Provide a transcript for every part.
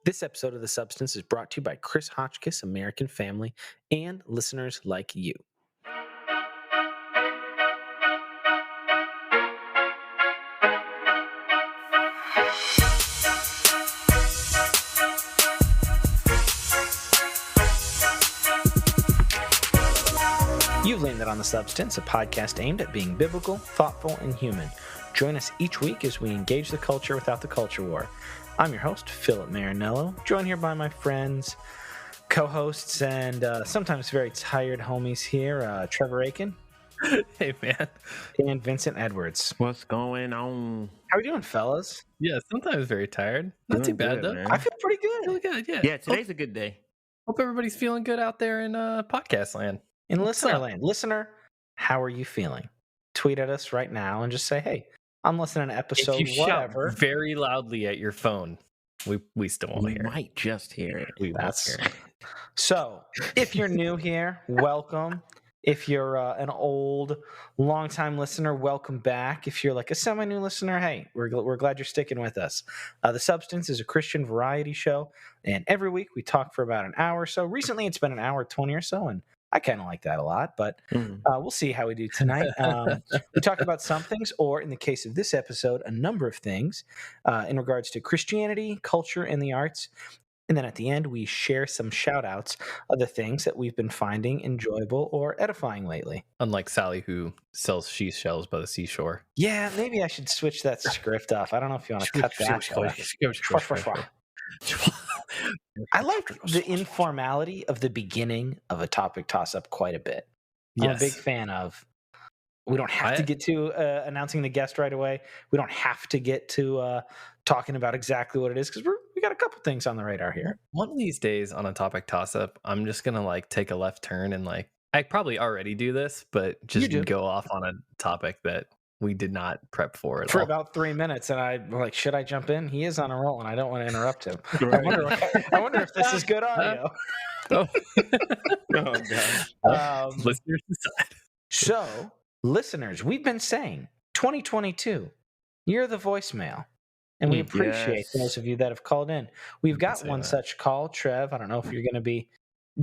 This episode of The Substance is brought to you by Chris Hotchkiss, American Family, and listeners like you. You've landed on The Substance, a podcast aimed at being biblical, thoughtful, and human. Join us each week as we engage the culture without the culture war. I'm your host, Philip Marinello, joined here by my friends, co-hosts, and sometimes very tired homies here, Trevor Aiken. Hey, man. And Vincent Edwards. What's going on? How are we doing, fellas? Yeah, sometimes very tired. Not too bad, though. Man. I feel pretty good. Really good, yeah. Yeah, today's a good day. Hope everybody's feeling good out there in podcast land. In What's listener up? land. Listener, how are you feeling? Tweet at us right now and just say, hey, I'm listening to episode If you whatever. shout very loudly at your phone, we still won't We hear it. might just hear it. We won't That's- hear it. So, if you're new here, welcome. If you're an old, long-time listener, welcome back. If you're like a semi-new listener, hey, we're glad you're sticking with us. The Substance is a Christian variety show, and every week we talk for about an hour or so. Recently, it's been an hour 20 or so, and I kind of like that a lot, but we'll see how we do tonight. We talk about some things, or in the case of this episode, a number of things in regards to Christianity, culture, and the arts. And then at the end, we share some shout-outs of the things that we've been finding enjoyable or edifying lately. Unlike Sally, who sells seashells by the seashore. Yeah, maybe I should switch that script up. I don't know if you want to cut that out. I like the informality of the beginning of a topic toss-up quite a bit. I'm a big fan of. We don't have to get to announcing the guest right away. We don't have to get to talking about exactly what it is because we got a couple things on the radar here. One of these days on a topic toss-up, I'm just going to take a left turn and I probably already do this, but just go off on a topic that we did not prep for at all. About 3 minutes, and I'm like, should I jump in? He is on a roll, and I don't want to interrupt him. Right. I wonder if this is good audio. Oh, Oh, God. listeners decide. So, listeners, we've been saying 2022, you're the voicemail. And we appreciate Yes. those of you that have called in. We've got saying one that. such call. Trev, I don't know if you're going to be...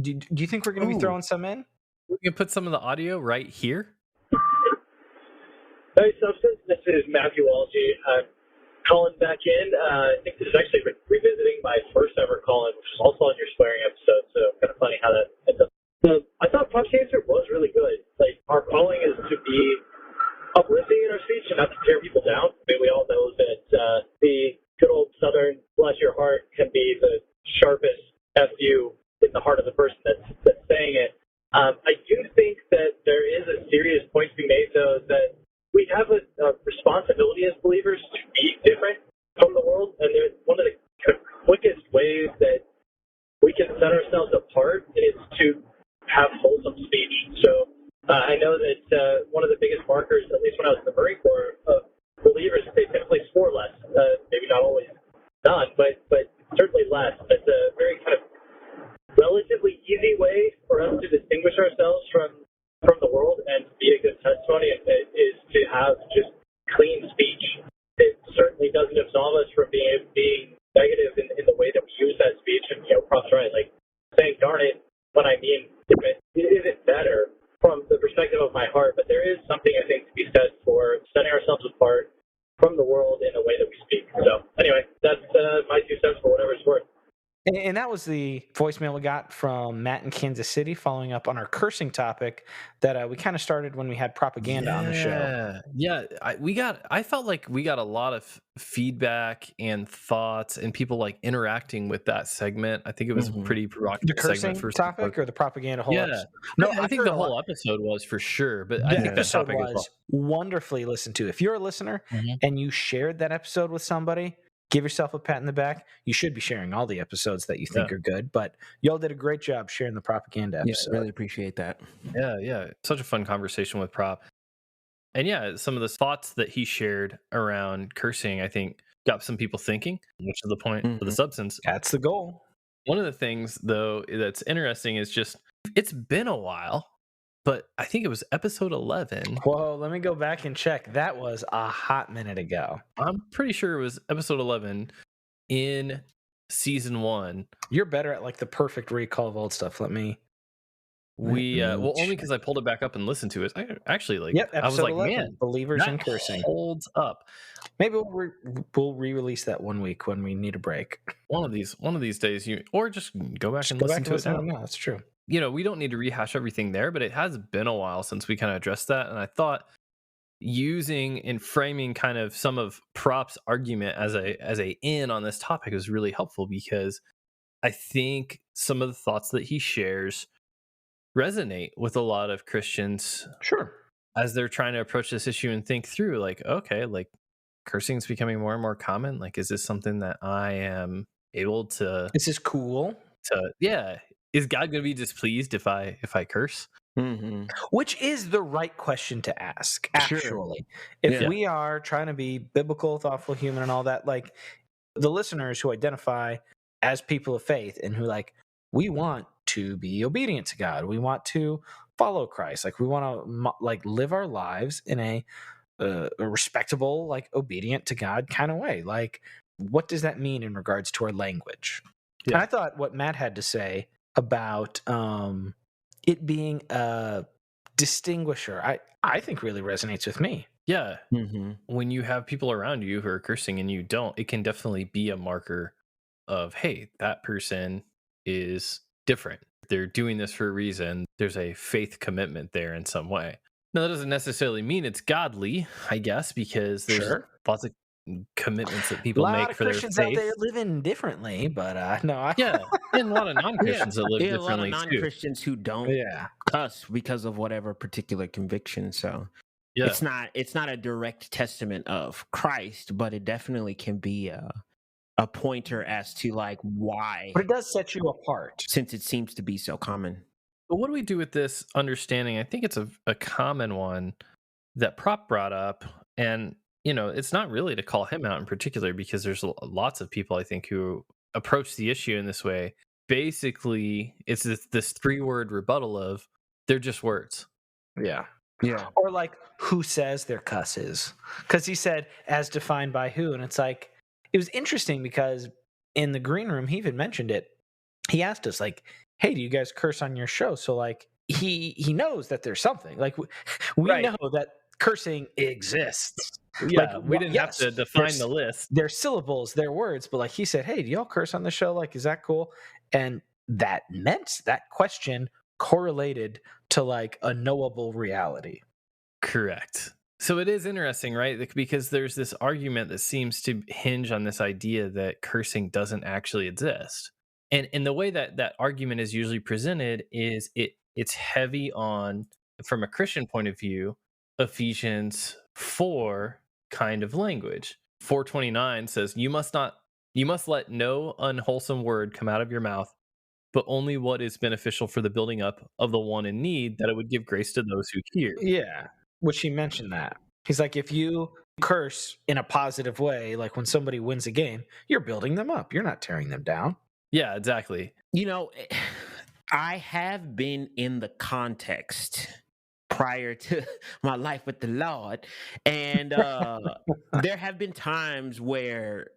Do you think we're going to be Ooh. throwing some in? We can put some of the audio right here. Hey, Substance. This is Matthew Walsey. I'm calling back in. I think this is actually revisiting my first ever call-in, which is also on your swearing episode, so kind of funny how that ends up. So I thought Podcaster was really good. Our calling is to be uplifting in our speech and not to tear people down. I mean, we all know that the good old Southern bless your heart can be the sharpest FU in the heart of the person that's saying it. I do think that there is a serious point to be made, though, that we have a responsibility as believers to be different from the world, and one of the quickest ways that we can set ourselves apart is to have wholesome speech. So I know that one of the biggest markers, at least when I was in the Marine Corps, of believers, they typically swore less. Maybe not always none, but certainly less. It's a very kind of relatively easy way for us to distinguish ourselves from the world and to be a good testimony is to have just clean speech. It certainly doesn't absolve us from being negative in the way that we use that speech. And, Prop's right, saying darn it when I mean it isn't better from the perspective of my heart, but there is something I think to be said for setting ourselves apart from the world in the way that we speak. So anyway, that's my 2 cents for whatever it's worth. And that was the voicemail we got from Matt in Kansas City, following up on our cursing topic that we kind of started when we had propaganda on the show. Yeah, I felt like we got a lot of feedback and thoughts and people interacting with that segment. I think it was a pretty The provocative cursing segment for topic or the propaganda whole Yeah. episode? No, I think heard the a lot. whole episode was for sure, but The I think that episode topic as well. was wonderfully listened to. If you're a listener and you shared that episode with somebody, give yourself a pat in the back. You should be sharing all the episodes that you think are good, but y'all did a great job sharing the propaganda Yeah, episode. really appreciate that. Yeah. Such a fun conversation with Prop. And some of the thoughts that he shared around cursing, I think, got some people thinking, which is the point of the substance. That's the goal. One of the things, though, that's interesting is just it's been a while, but I think it was episode 11. Whoa, let me go back and check. That was a hot minute ago. I'm pretty sure it was episode 11 in season 1. You're better at like the perfect recall of old stuff. Let me. Well, only because I pulled it back up and listened to it. I actually like. Yep, I was episode like, 11, man, believers that in cursing. holds up. Maybe we'll re-release that one week when we need a break. One of these days, or just go back and listen to it now. No, that's true. We don't need to rehash everything there, but it has been a while since we kind of addressed that, and I thought using and framing kind of some of Prop's argument as a in on this topic is really helpful, because I think some of the thoughts that he shares resonate with a lot of Christians. Sure. As they're trying to approach this issue and think through, like, okay, like cursing is becoming more and more common. Like, is this something that I am able to? Is this cool? Is God going to be displeased if I curse? Mm-hmm. Which is the right question to ask, actually. Sure. If we are trying to be biblical, thoughtful, human, and all that, like the listeners who identify as people of faith and who like, we want to be obedient to God, we want to follow Christ, like we want to like live our lives in a respectable, like obedient to God kind of way. Like, what does that mean in regards to our language? Yeah. And I thought what Matt had to say about it being a distinguisher, I think really resonates with me. Yeah. Mm-hmm. When you have people around you who are cursing and you don't, it can definitely be a marker of, hey, that person is different. They're doing this for a reason. There's a faith commitment there in some way. Now, that doesn't necessarily mean it's godly, I guess, because there's lots of commitments that people make for Christians their faith. out there living differently, but and a lot of non-Christians that live differently a lot of too. non-Christians who don't cuss because of whatever particular conviction. So it's not a direct testament of Christ, but it definitely can be a pointer as to like why. But it does set you apart, since it seems to be so common. But what do we do with this understanding? I think it's a common one that Prop brought up, and it's not really to call him out in particular, because there's lots of people I think who approach the issue in this way. Basically, it's this 3-word rebuttal of they're just words. Yeah. Or like, who says they're cusses? Because he said as defined by who, and it's like, it was interesting because in the green room he even mentioned it. He asked us like, hey, do you guys curse on your show? So like he knows that there's something. Like we know that cursing exists. Yeah, like, we didn't have to define the list. They're syllables, they're words, but like he said, hey, do y'all curse on the show? Like, is that cool? And that meant that question correlated to like a knowable reality. Correct. So it is interesting, right? Because there's this argument that seems to hinge on this idea that cursing doesn't actually exist. And the way that argument is usually presented is it's heavy on, from a Christian point of view, Ephesians 4 kind of language. 4:29 says, you must let no unwholesome word come out of your mouth, but only what is beneficial for the building up of the one in need, that it would give grace to those who hear. Yeah, which he mentioned that. He's like, if you curse in a positive way, like when somebody wins a game, you're building them up. You're not tearing them down. Yeah, exactly. I have been in the context prior to my life with the Lord, and there have been times where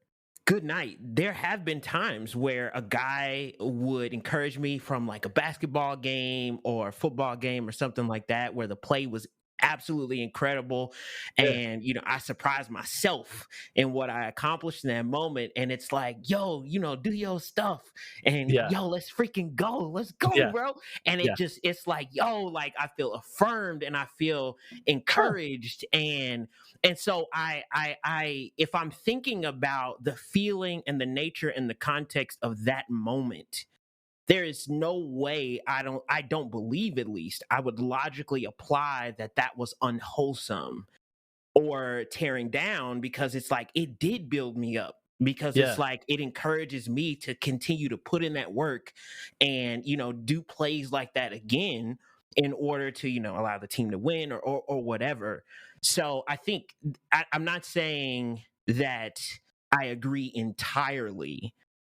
there have been times where a guy would encourage me from like a basketball game or a football game or something like that, where the play was absolutely incredible, and I surprised myself in what I accomplished in that moment, and it's like, yo, do your stuff, and yo, let's freaking go, let's go, bro. And it's like, yo, like I feel affirmed and I feel encouraged, and so I if I'm thinking about the feeling and the nature and the context of that moment, there is no way, I don't believe, at least I would logically apply that was unwholesome or tearing down, because it's like it did build me up, because it's like it encourages me to continue to put in that work and do plays like that again in order to allow the team to win or whatever. So I think I'm not saying that I agree entirely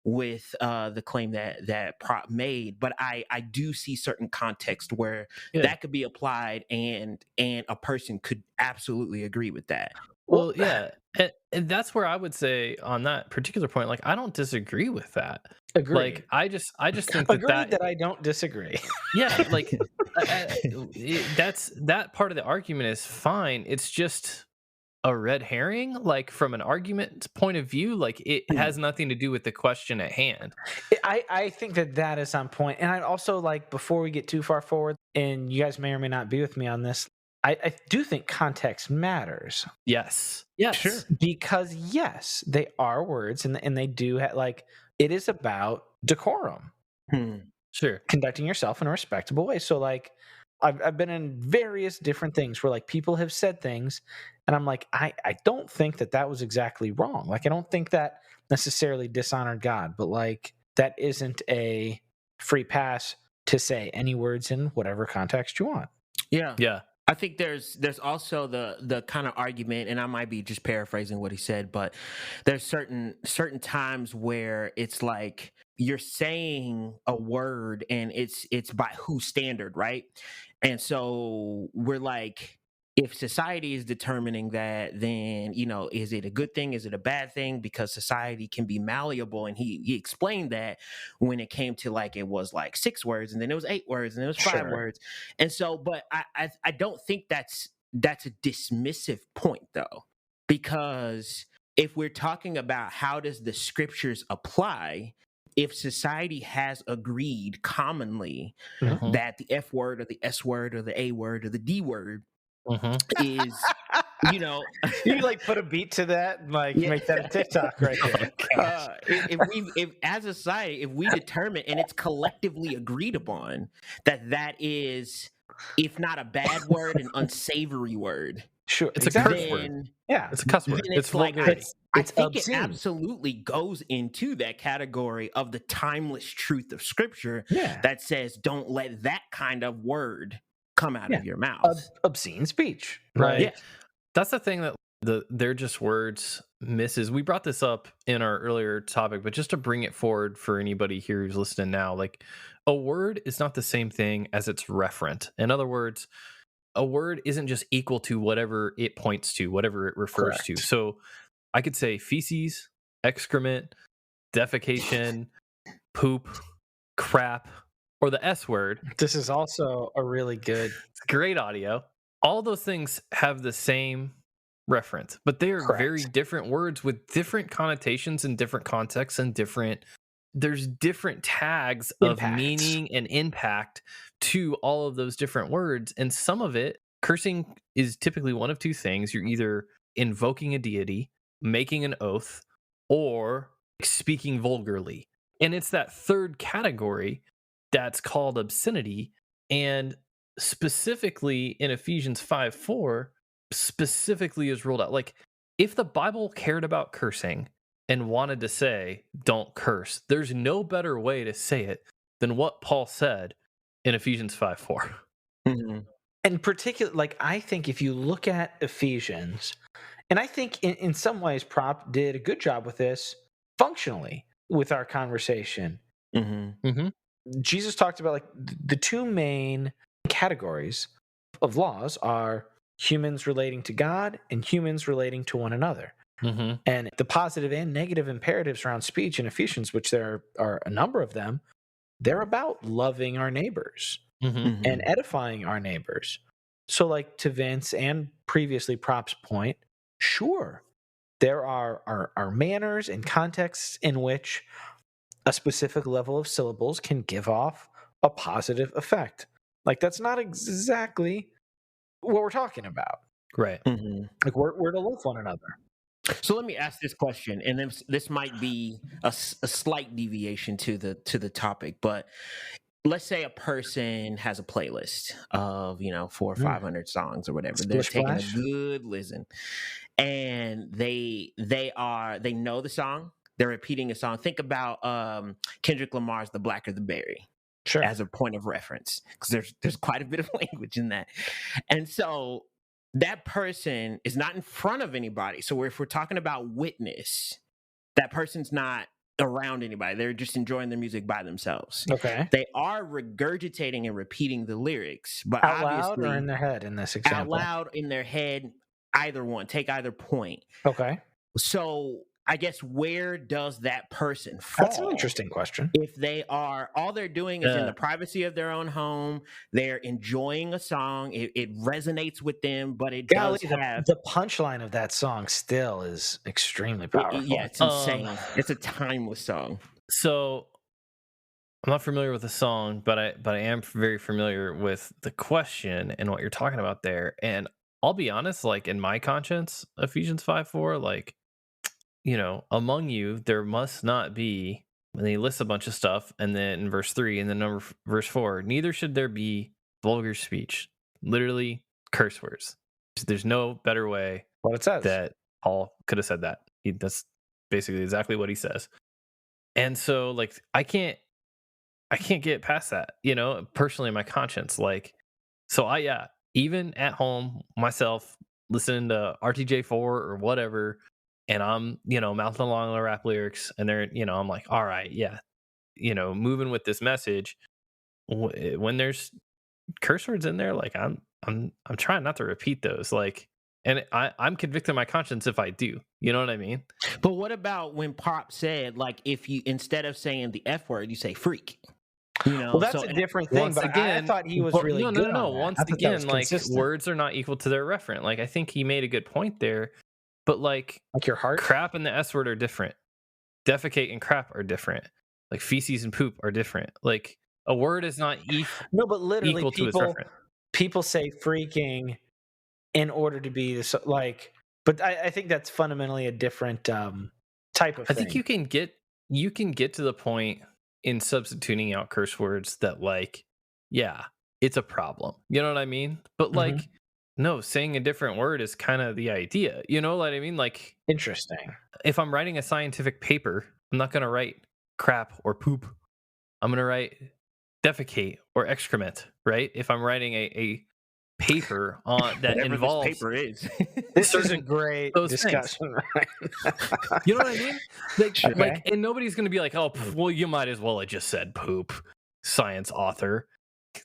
with the claim that Prop made, but I do see certain context where that could be applied, and a person could absolutely agree with that. Well, yeah. And that's where I would say on that particular point, like, I don't disagree with that. Agreed. Like, I just think that Agreed that I don't disagree. yeah, like, that's that part of the argument is fine. It's just a red herring, like, from an argument point of view, like, it has nothing to do with the question at hand. I think that is on point. And I'd also like, before we get too far forward, and you guys may or may not be with me on this, I do think context matters. Yes. Sure. Because yes, they are words, and they do like, it is about decorum. Sure. Conducting yourself in a respectable way. So like, I've been in various different things where like people have said things, and I'm like, I don't think that was exactly wrong. Like, I don't think that necessarily dishonored God, but like, that isn't a free pass to say any words in whatever context you want. Yeah. Yeah. I think there's also the kind of argument, and I might be just paraphrasing what he said, but there's certain times where it's like you're saying a word and it's by whose standard, right? And so we're like, if society is determining that, then, is it a good thing? Is it a bad thing? Because society can be malleable. And he explained that when it came to like, it was like 6 words, and then it was 8 words, and then it was 5 Sure. words. And so, but I don't think that's a dismissive point though, because if we're talking about how does the scriptures apply, if society has agreed commonly Mhm. that the F word or the S word or the A word or the D word is, You like put a beat to that and like Yeah. make that a TikTok right there. if as a society, if we determine and it's collectively agreed upon that is, if not a bad word, an unsavory word, Sure. It's a exactly. curse word. then Yeah. It's a cuss word. then It's like vulgarity. I It's think obscene. it absolutely goes into that category of the timeless truth of Scripture Yeah. that says, don't let that kind of word come out Yeah. of your mouth. Obscene speech. Right. Yeah. That's the thing that they're just words misses. We brought this up in our earlier topic, but just to bring it forward for anybody here who's listening now, like, a word is not the same thing as its referent. In other words, a word isn't just equal to whatever it points to, whatever it refers to. Correct. So I could say feces, excrement, defecation, poop, crap, or the S word. This is also a really good. It's great audio. All those things have the same reference, but they are Correct. very different words with different connotations and different contexts and there's different tags of Impacts. meaning and impact to all of those different words. And some of it, cursing is typically one of two things. You're either invoking a deity, making an oath, or speaking vulgarly. And it's that third category that's called obscenity. And specifically in Ephesians 5:4, specifically is ruled out. Like, if the Bible cared about cursing and wanted to say, don't curse, there's no better way to say it than what Paul said in Ephesians 5:4. Mm-hmm. And particularly, like, I think if you look at Ephesians, and I think in some ways Prop did a good job with this functionally with our conversation. Mm-hmm. Jesus talked about like the two main categories of laws are humans relating to God and humans relating to one another. Mm-hmm. And the positive and negative imperatives around speech in Ephesians, which there are a number of them, they're about loving our neighbors Mm-hmm. and edifying our neighbors. So like to Vince and previously Prop's point, sure, there are manners and contexts in which a specific level of syllables can give off a positive effect. Like, that's not exactly what we're talking about. Right. Mm-hmm. Like, we're to love one another. So let me ask this question, and this might be a slight deviation to the topic, but let's say a person has a playlist of 400 or 500 songs or whatever. They're Splish taking splash. a good listen, and they know the song. They're repeating a song. Think about Kendrick Lamar's "The Blacker the Berry" Sure. as a point of reference, because there's quite a bit of language in that, and so that person is not in front of anybody. So if we're talking about witness, that person's not around anybody. They're just enjoying their music by themselves. Okay. They are regurgitating and repeating the lyrics, but Out loud obviously or in their head in this example? out loud in their head, either one, take either point. Okay. So I guess where does that person fall? That's an interesting question. If they are, all they're doing is in the privacy of their own home, they're enjoying a song, it resonates with them, but it Golly, does have the punchline of that song still is extremely powerful. yeah, it's insane. It's a timeless song. So I'm not familiar with the song, but I am very familiar with the question and what you're talking about there. And I'll be honest, like in my conscience, Ephesians 5:4, like, you know, among you there must not be, and he lists a bunch of stuff, and then in verse 3 and then verse 4, neither should there be vulgar speech, literally curse words. There's no better way What it says. that Paul could have said that. That's basically exactly what he says. And so like I can't get past that, you know, personally in my conscience. Like, so even at home myself listening to RTJ4 or whatever, and I'm, you know, mouthing along the rap lyrics, and they're, you know, I'm like, all right, yeah, you know, moving with this message. When there's curse words in there, like I'm trying not to repeat those, like, and I'm convicted my conscience if I do, you know what I mean? But what about when Pop said, like, if you, instead of saying the F word, you say freak? You know, Well, that's a different thing. once But again, I thought he was but really no. good on that. Once I thought that was again, like consistent. words are not equal to their referent. Like I think he made a good point there, but like your heart. crap and the S word are different. Defecate and crap are different. Like feces and poop are different. Like a word is not No, but literally, equal to its referent. people say freaking in order to be this, like. But I think that's fundamentally a different type of thing. I think you can get to the point in substituting out curse words that, like, yeah, it's a problem. You know what I mean? But like, no, saying a different word is kind of the idea. You know what I mean? Like, interesting. If I'm writing a scientific paper, I'm not going to write crap or poop. I'm going to write defecate or excrement, right? If I'm writing a paper on that whatever involves this paper is. This is a great discussion. Right? You know what I mean? Like, Okay. like, and nobody's going to be like, oh, well, you might as well have just said poop, science author.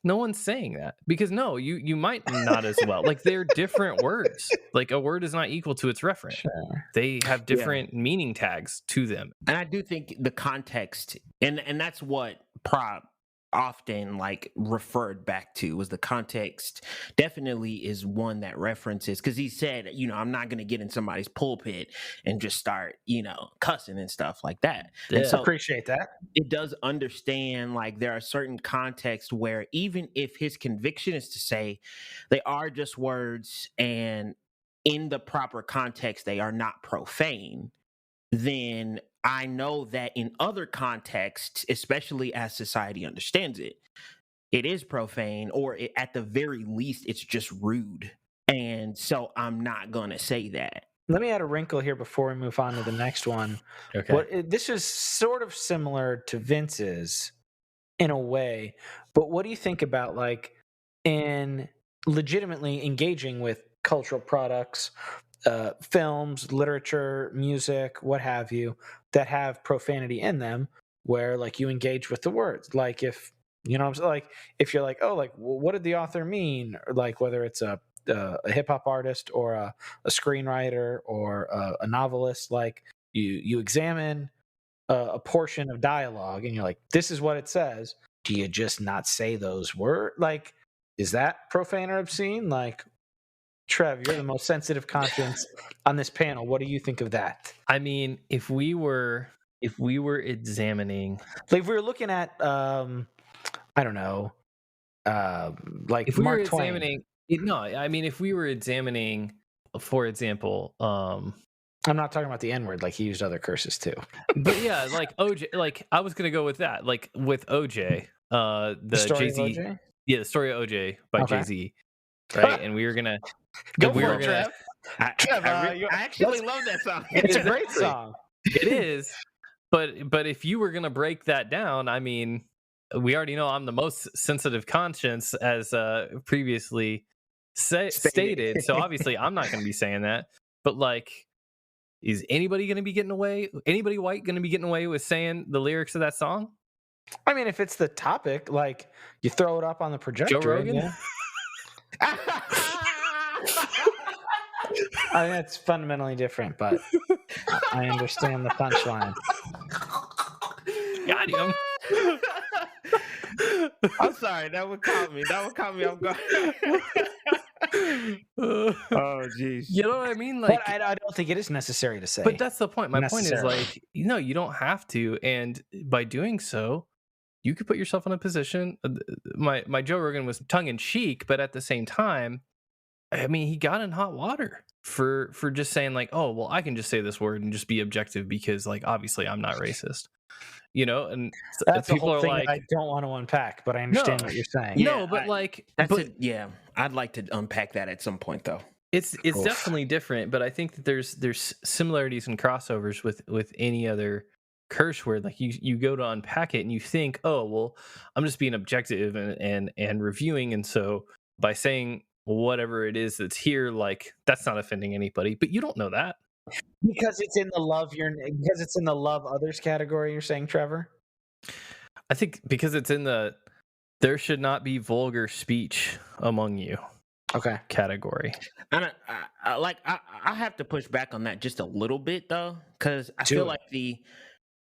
No one's saying that, because no, you might not as well. Like, they're different words. Like, a word is not equal to its referent. Sure. They have different meaning tags to them. And I do think the context, and that's what Prop often like referred back to, was the context definitely is one that references, because he said, you know, I'm not going to get in somebody's pulpit and just start, you know, cussing and stuff like that. Yeah. And so Appreciate that. it does understand, like, there are certain contexts where even if his conviction is to say they are just words and in the proper context they are not profane, then I know that in other contexts, especially as society understands it, it is profane, or at the very least, it's just rude. And so I'm not going to say that. Let me add a wrinkle here before we move on to the next one. Okay. This is sort of similar to Vince's in a way, but what do you think about, like, in legitimately engaging with cultural products, films, literature, music, what have you, that have profanity in them, where, like, you engage with the words? Like, if you know, like, if you're like, oh, like, well, what did the author mean? Or, like, whether it's a hip hop artist or a screenwriter or a novelist, like, you examine a portion of dialogue and you're like, this is what it says. Do you just not say those words? Like, is that profane or obscene? Like, Trev, you're the most sensitive conscience on this panel. What do you think of that? I mean, if we were examining, like, if we were looking at, I don't know, like, if we Mark were Twain. examining, no, I mean, if we were examining, for example, I'm not talking about the N-word. Like, he used other curses too. but yeah, like OJ, like I was gonna go with that, like with OJ, the story of Jay-Z, OJ? yeah, the story of OJ by Okay. Jay-Z, right? And we were gonna Go we for were it, gonna, Trev. Trev, I actually love that song. It's a great Exactly. song. It is, but if you were gonna break that down, I mean, we already know I'm the most sensitive conscience, as previously stated. So obviously, I'm not gonna be saying that. But like, is anybody gonna be getting away? Anybody white gonna be getting away with saying the lyrics of that song? I mean, if it's the topic, like, you throw it up on the projector. Joe Rogan? Yeah. I mean, it's fundamentally different, but I understand the punchline. Got him. I'm sorry, that would caught me off guard. Oh, jeez. You know what I mean? But I don't think it is necessary to say. But that's the point. My point is necessarily. like, you don't have to, and by doing so, you could put yourself in a position. My Joe Rogan was tongue in cheek, but at the same time, I mean, he got in hot water for just saying like, oh, well, I can just say this word and just be objective because like obviously I'm not racist, and That's the people whole are thing like, that I don't want to unpack, but I understand what you're saying. Yeah, no, but like, yeah, I'd like to unpack that at some point though. it's definitely different, but I think that there's similarities and crossovers with any other curse word. Like you go to unpack it and you think, oh well, I'm just being objective and reviewing, and so by saying whatever it is that's here, like that's not offending anybody, but you don't know that Because it's in the love others category, you're saying, Trevor? I think because it's in the there should not be vulgar speech among you Okay. category. And I have to push back on that just a little bit though, because I feel like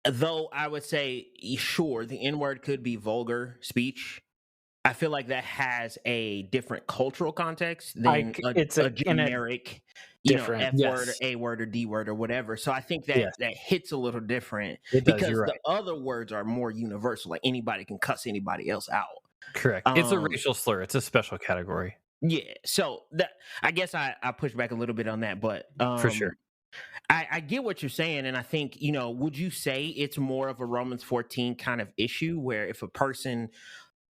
though I would say sure the N-word could be vulgar speech, I feel like that has a different cultural context than a generic, different, F word or A word or D word or whatever. So I think that that hits a little different because the other words are more universal. Like anybody can cuss anybody else out. Correct. It's a racial slur. It's a special category. Yeah. So that I guess I push back a little bit on that, but for sure. I get what you're saying, and I think, would you say it's more of a Romans 14 kind of issue where if a person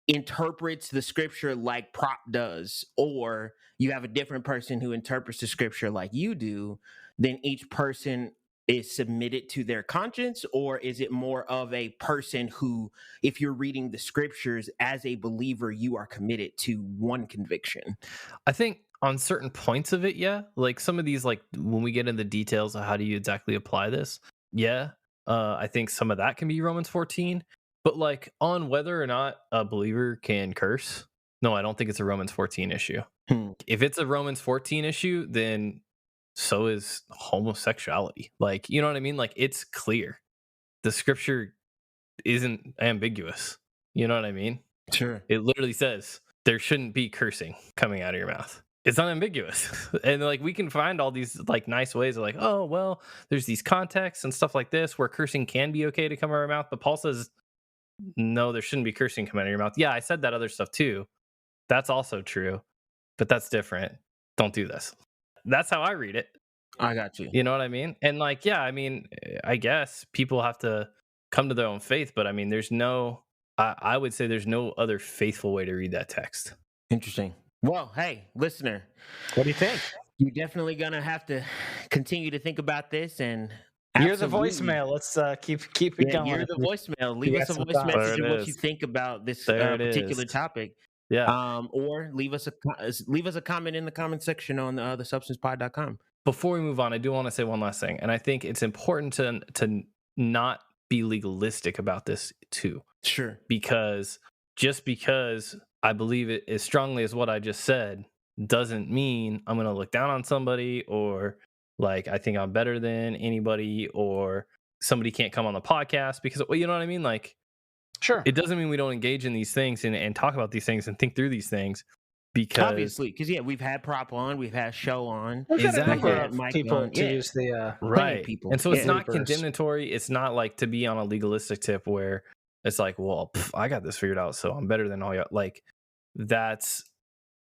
interprets the scripture like Prop does, or you have a different person who interprets the scripture like you do, then each person is submitted to their conscience? Or is it more of a person who, if you're reading the scriptures as a believer, you are committed to one conviction? I think on certain points of it, yeah. Like some of these, like when we get into the details of how do you exactly apply this, yeah. I think some of that can be Romans 14. But like on whether or not a believer can curse, no, I don't think it's a Romans 14 issue. If it's a Romans 14 issue, then so is homosexuality. Like, you know what I mean? Like it's clear. The scripture isn't ambiguous. You know what I mean? Sure. It literally says there shouldn't be cursing coming out of your mouth. It's unambiguous. And like we can find all these like nice ways of like, oh, well, there's these contexts and stuff like this where cursing can be okay to come out of our mouth. But Paul says, no, there shouldn't be cursing coming out of your mouth. Yeah, I said that other stuff too. That's also true, but that's different. Don't do this. That's how I read it. I got you. You know what I mean? And like, yeah, I mean, I guess people have to come to their own faith, but I mean, I would say there's no other faithful way to read that text. Interesting. Well, hey, listener, what do you think? You're definitely gonna have to continue to think about this, and you're the voicemail. Let's keep it going. You're the voicemail. Leave us a voice message of what you think about this particular topic. Yeah. Or leave us a comment in the comment section on the substancepod.com. Before we move on, I do want to say one last thing, and I think it's important to not be legalistic about this too. Sure. Because just because I believe it as strongly as what I just said doesn't mean I'm going to look down on somebody, or like I think I'm better than anybody, or somebody can't come on the podcast because, well, you know what I mean? Like, sure. It doesn't mean we don't engage in these things and talk about these things and think through these things. Because obviously, because we've had Prop on, we've had Show on, exactly. People to use the right people, and so it's not condemnatory. It's not like to be on a legalistic tip where it's like, well, I got this figured out, so I'm better than all y'all. Like that's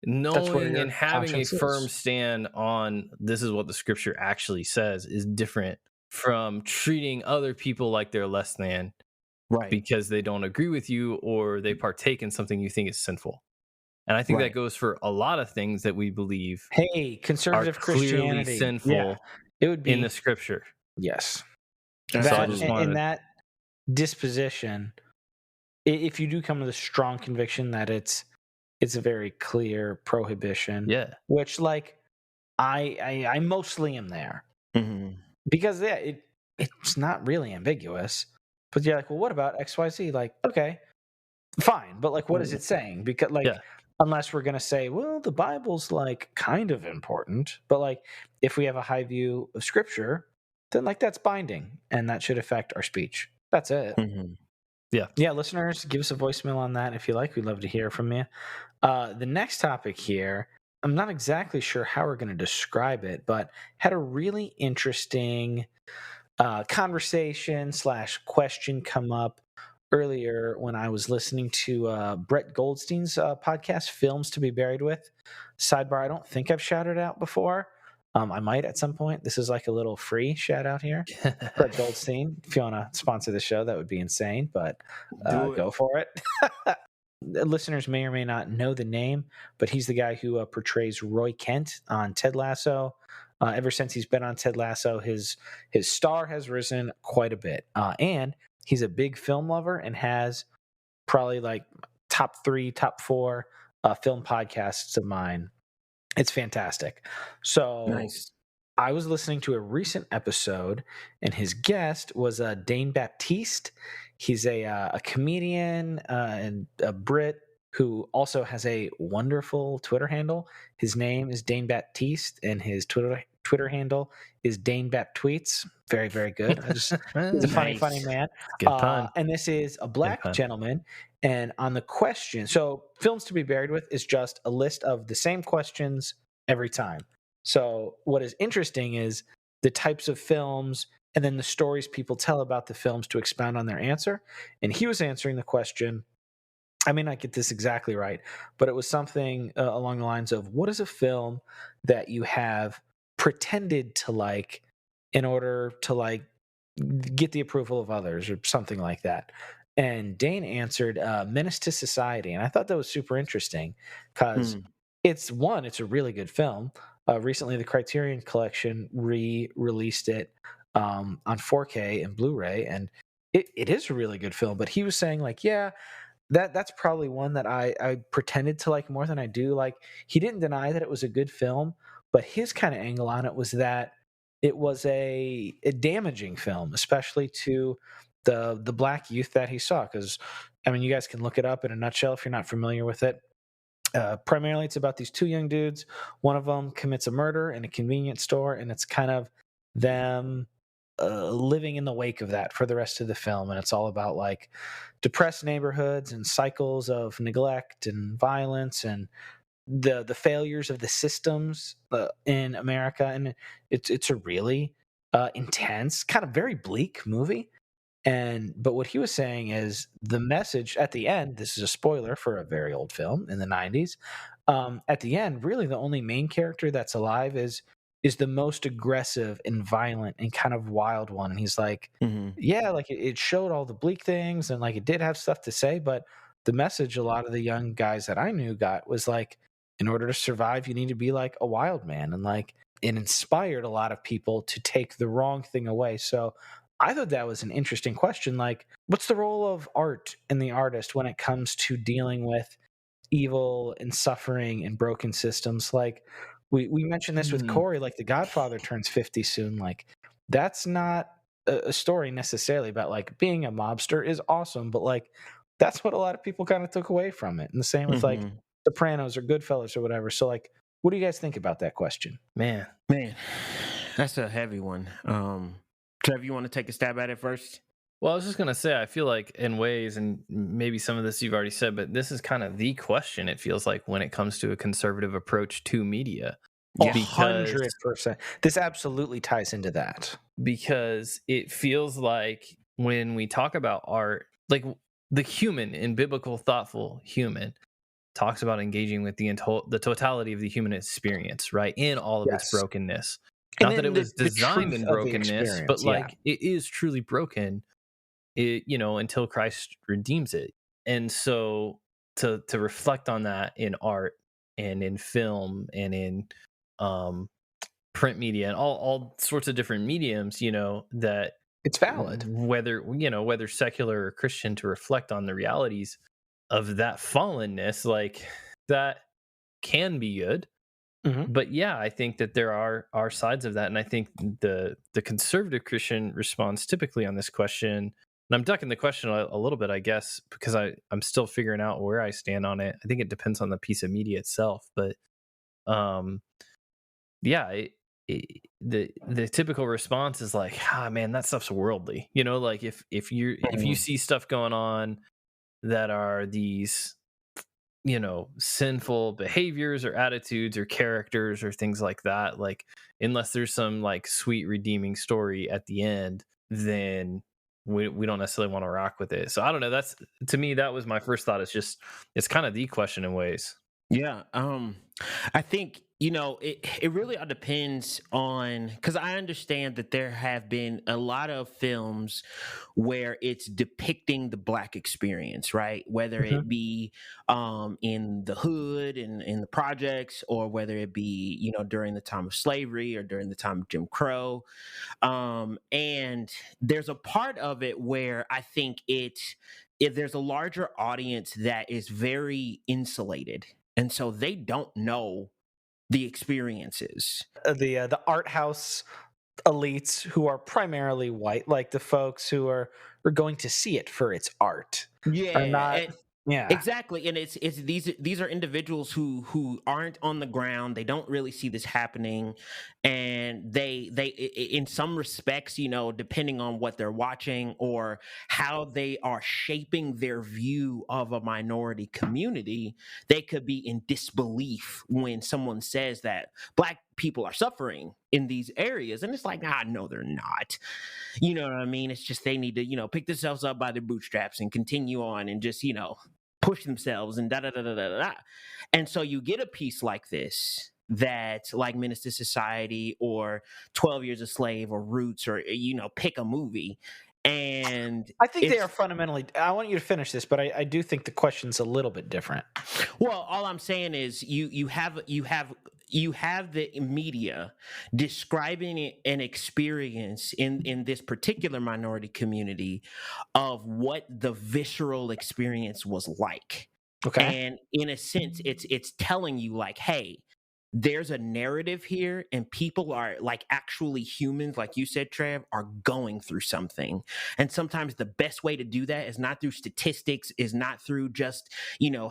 knowing and having a firm stand on this is what the scripture actually says is different from treating other people like they're less than, right? Because they don't agree with you or they partake in something you think is sinful. And I think that goes for a lot of things that we believe. Hey, conservative are clearly Christianity, sinful. It would be in the scripture. Yes, in that disposition. If you do come to the strong conviction that it's a very clear prohibition, which like I mostly am there, because it's not really ambiguous. But you're like, well, what about XYZ? Like, okay, fine, but like, what is it saying? Because like. unless we're going to say, well, the Bible's like kind of important, but like if we have a high view of Scripture, then like that's binding and that should affect our speech. That's it. Mhm. Yeah, listeners, give us a voicemail on that if you like. We'd love to hear from you. The next topic here, I'm not exactly sure how we're going to describe it, but had a really interesting conversation / question come up earlier when I was listening to Brett Goldstein's podcast, Films to be Buried With. Sidebar, I don't think I've shouted out before. I might at some point. This is like a little free shout out here. Brett Goldstein, if you want to sponsor the show, that would be insane, but Do it. go for it. Listeners may or may not know the name, but he's the guy who portrays Roy Kent on Ted Lasso. Ever since he's been on Ted Lasso, his star has risen quite a bit. And he's a big film lover and has probably like top 3, top 4 film podcasts of mine. It's fantastic. So Nice. I was listening to a recent episode, and his guest was Dane Baptiste. He's a comedian and a Brit who also has a wonderful Twitter handle. His name is Dane Baptiste, and his Twitter handle is Dane Baptweets. Very, very good. He's a funny Nice. man. Good pun. And this is a black pun. gentleman. And on the question, so Films to be Buried With is just a list of the same questions every time. So what is interesting is the types of films and then the stories people tell about the films to expound on their answer. And he was answering the question, I may not get this exactly right, but it was something along the lines of, what is a film that you have pretended to like in order to like get the approval of others or something like that? And Dane answered Menace to Society. And I thought that was super interesting because it's a really good film. Recently, the Criterion Collection re-released it on 4K and Blu-ray, and it is a really good film. But he was saying like, yeah, that's probably one that I pretended to like more than I do. Like, he didn't deny that it was a good film, but his kind of angle on it was that it was a damaging film, especially to the black youth that he saw. Because I mean, you guys can look it up in a nutshell if you're not familiar with it. Primarily, it's about these 2 young dudes. One of them commits a murder in a convenience store, and it's kind of them living in the wake of that for the rest of the film. And it's all about like depressed neighborhoods and cycles of neglect and violence and the failures of the systems in America. And it's a really intense, kind of very bleak movie. But what he was saying is the message at the end, this is a spoiler for a very old film in the 90s. At the end, really the only main character that's alive is the most aggressive and violent and kind of wild one. And he's like, yeah, like it showed all the bleak things and like it did have stuff to say, but the message a lot of the young guys that I knew got was like, in order to survive, you need to be like a wild man. And like it inspired a lot of people to take the wrong thing away. So I thought that was an interesting question. Like, what's the role of art and the artist when it comes to dealing with evil and suffering and broken systems? Like, we mentioned this with Corey, like The Godfather turns 50 soon. Like, that's not a story necessarily about like being a mobster is awesome, but like that's what a lot of people kind of took away from it. And the same with like Sopranos or Goodfellas or whatever. So like, what do you guys think about that question? Man, that's a heavy one. Trev, you want to take a stab at it first? Well, I was just going to say, I feel like in ways, and maybe some of this you've already said, but this is kind of the question, it feels like, when it comes to a conservative approach to media. 100%. This absolutely ties into that. Because it feels like when we talk about art, like the human in biblical, thoughtful human talks about engaging with the totality of the human experience, right? In all of its brokenness. Not that it was designed in brokenness, but like it is truly broken, until Christ redeems it. And so to reflect on that in art and in film and in print media and all sorts of different mediums, that it's valid, whether secular or Christian, to reflect on the realities of that fallenness, like that can be good. But yeah, I think that there are sides of that, and I think the conservative Christian response typically on this question And I'm ducking the question a little bit, I guess, because I'm still figuring out where I stand on it. I think it depends on the piece of media itself, but um, yeah, the typical response is like, ah, man, that stuff's worldly. Like if you see stuff going on that are these sinful behaviors or attitudes or characters or things like that, like unless there's some like sweet redeeming story at the end, then we don't necessarily want to rock with it. So I don't know, that's, to me, that was my first thought. It's kind of the question in ways. Yeah, I think it really all depends on, because I understand that there have been a lot of films where it's depicting the Black experience, right? Whether Mhm. it be in the hood and in the projects, or whether it be during the time of slavery or during the time of Jim Crow. And there's a part of it where I think if there's a larger audience that is very insulated, and so they don't know the experiences. The art house elites who are primarily white, like the folks who are going to see it for its art, are Yeah, not. Yeah, exactly. And it's these are individuals who aren't on the ground. They don't really see this happening, and in some respects, depending on what they're watching or how they are shaping their view of a minority community, they could be in disbelief when someone says that Black people are suffering in these areas, and it's like, no, they're not. You know what I mean? It's just they need to, pick themselves up by their bootstraps and continue on and just, push themselves and da da da da da da. And so you get a piece like this that, like Menace to Society or 12 Years a Slave or Roots, or pick a movie, and I think they are it's fundamentally. I want you to finish this, but I do think the question's a little bit different. well, all I'm saying is you have the media describing an experience in this particular minority community of what the visceral experience was like. Okay. And in a sense, it's telling you like, hey, there's a narrative here, and people are like, actually humans, like you said, Trev, are going through something. And sometimes the best way to do that is not through statistics, is not through just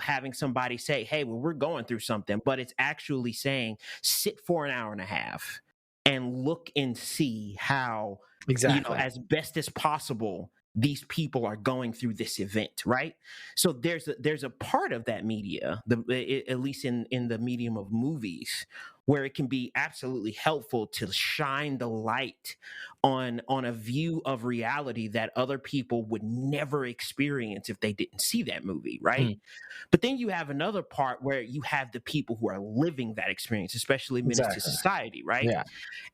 having somebody say, hey, well, we're going through something, but it's actually saying, sit for an hour and a half and look and see how, Exactly. as best as possible, these people are going through this event, right? So there's a part of that media, at least in the medium of movies, where it can be absolutely helpful to shine the light on a view of reality that other people would never experience if they didn't see that movie, right? Mm. But then you have another part where you have the people who are living that experience, especially Menace to Exactly. Society, right? Yeah.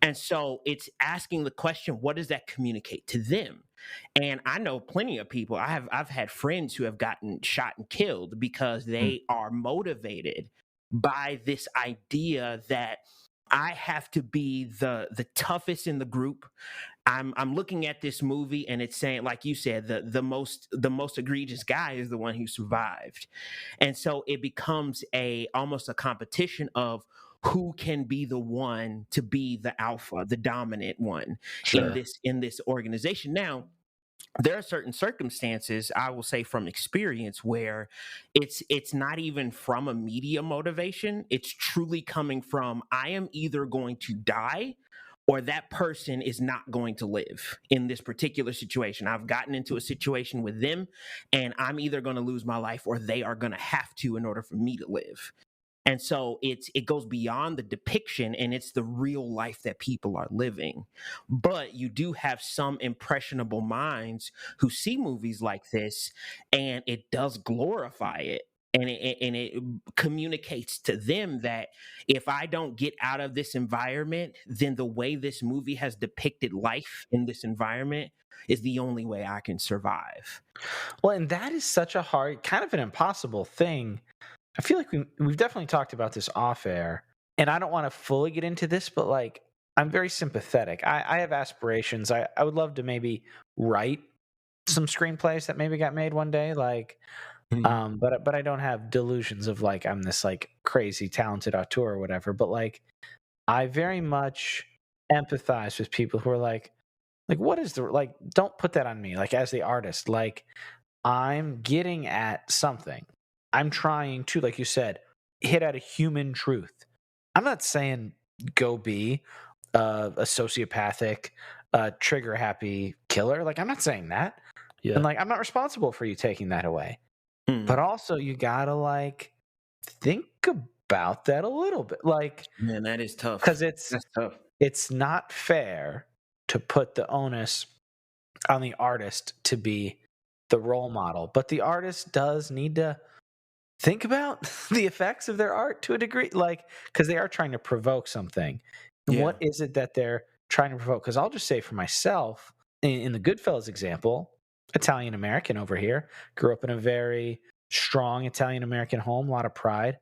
And so it's asking the question, what does that communicate to them? And I know plenty of people. I've had friends who have gotten shot and killed because Mm. they are motivated by this idea that I have to be the toughest in the group. I'm looking at this movie and it's saying, like you said, the most egregious guy is the one who survived. And so it becomes almost a competition of who can be the one to be the alpha, the dominant one in Sure. this organization. Now, there are certain circumstances, I will say from experience, where it's not even from a media motivation. It's truly coming from, I am either going to die or that person is not going to live in this particular situation. I've gotten into a situation with them, and I'm either going to lose my life or they are going to have to in order for me to live. And so it goes beyond the depiction, and it's the real life that people are living. But you do have some impressionable minds who see movies like this, and it does glorify it. And it communicates to them that if I don't get out of this environment, then the way this movie has depicted life in this environment is the only way I can survive. Well, and that is such a hard, kind of an impossible thing. I feel like we've definitely talked about this off air, and I don't want to fully get into this, but like I'm very sympathetic. I have aspirations. I would love to maybe write some screenplays that maybe got made one day. Like, but I don't have delusions of like I'm this like crazy talented auteur or whatever. But like I very much empathize with people who are like, Like, what is the like? Don't put that on me. Like, as the artist, like I'm getting at something. I'm trying to, like you said, hit at a human truth. I'm not saying go be a sociopathic, trigger happy killer. Like, I'm not saying that. Yeah. And like, I'm not responsible for you taking that away. But also, you gotta like think about that a little bit, like, Man, that is tough. because That's tough. it's not fair to put the onus on the artist to be the role model, but the artist does need to think about the effects of their art to a degree, like, because they are trying to provoke something. And Yeah. what is it that they're trying to provoke? Because I'll just say for myself, in the Goodfellas example, Italian American over here, grew up in a very strong Italian American home, a lot of pride.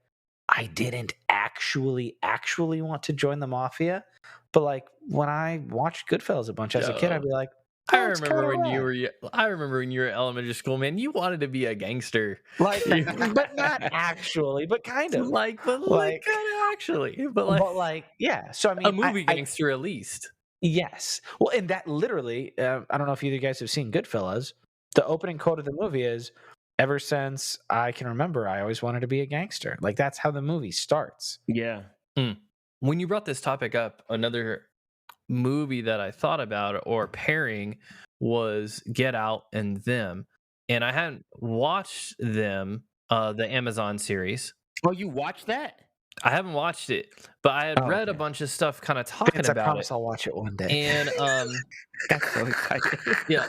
I didn't actually want to join the mafia, but like when I watched Goodfellas a bunch as a kid, I'd be like, I "Oh, it's remember kinda when rad." I remember when you were at elementary school, man. You wanted to be a gangster, Like, but not actually, but kind of. but Like, kind of actually, but yeah. So I mean, a movie gangster at least. yes. Well, and that literally, I don't know if either of you guys have seen Goodfellas. The opening quote of the movie is, "Ever since I can remember, I always wanted to be a gangster." Like, that's how the movie starts. Yeah. When you brought this topic up, another movie that I thought about or pairing was Get Out and Them, and I hadn't watched Them, the Amazon series. Oh, you watched that? I haven't watched it, but I had Oh, read a okay. bunch of stuff kind of talking Vince, I about promise it. I'll watch it one day. And That's so exciting. yeah,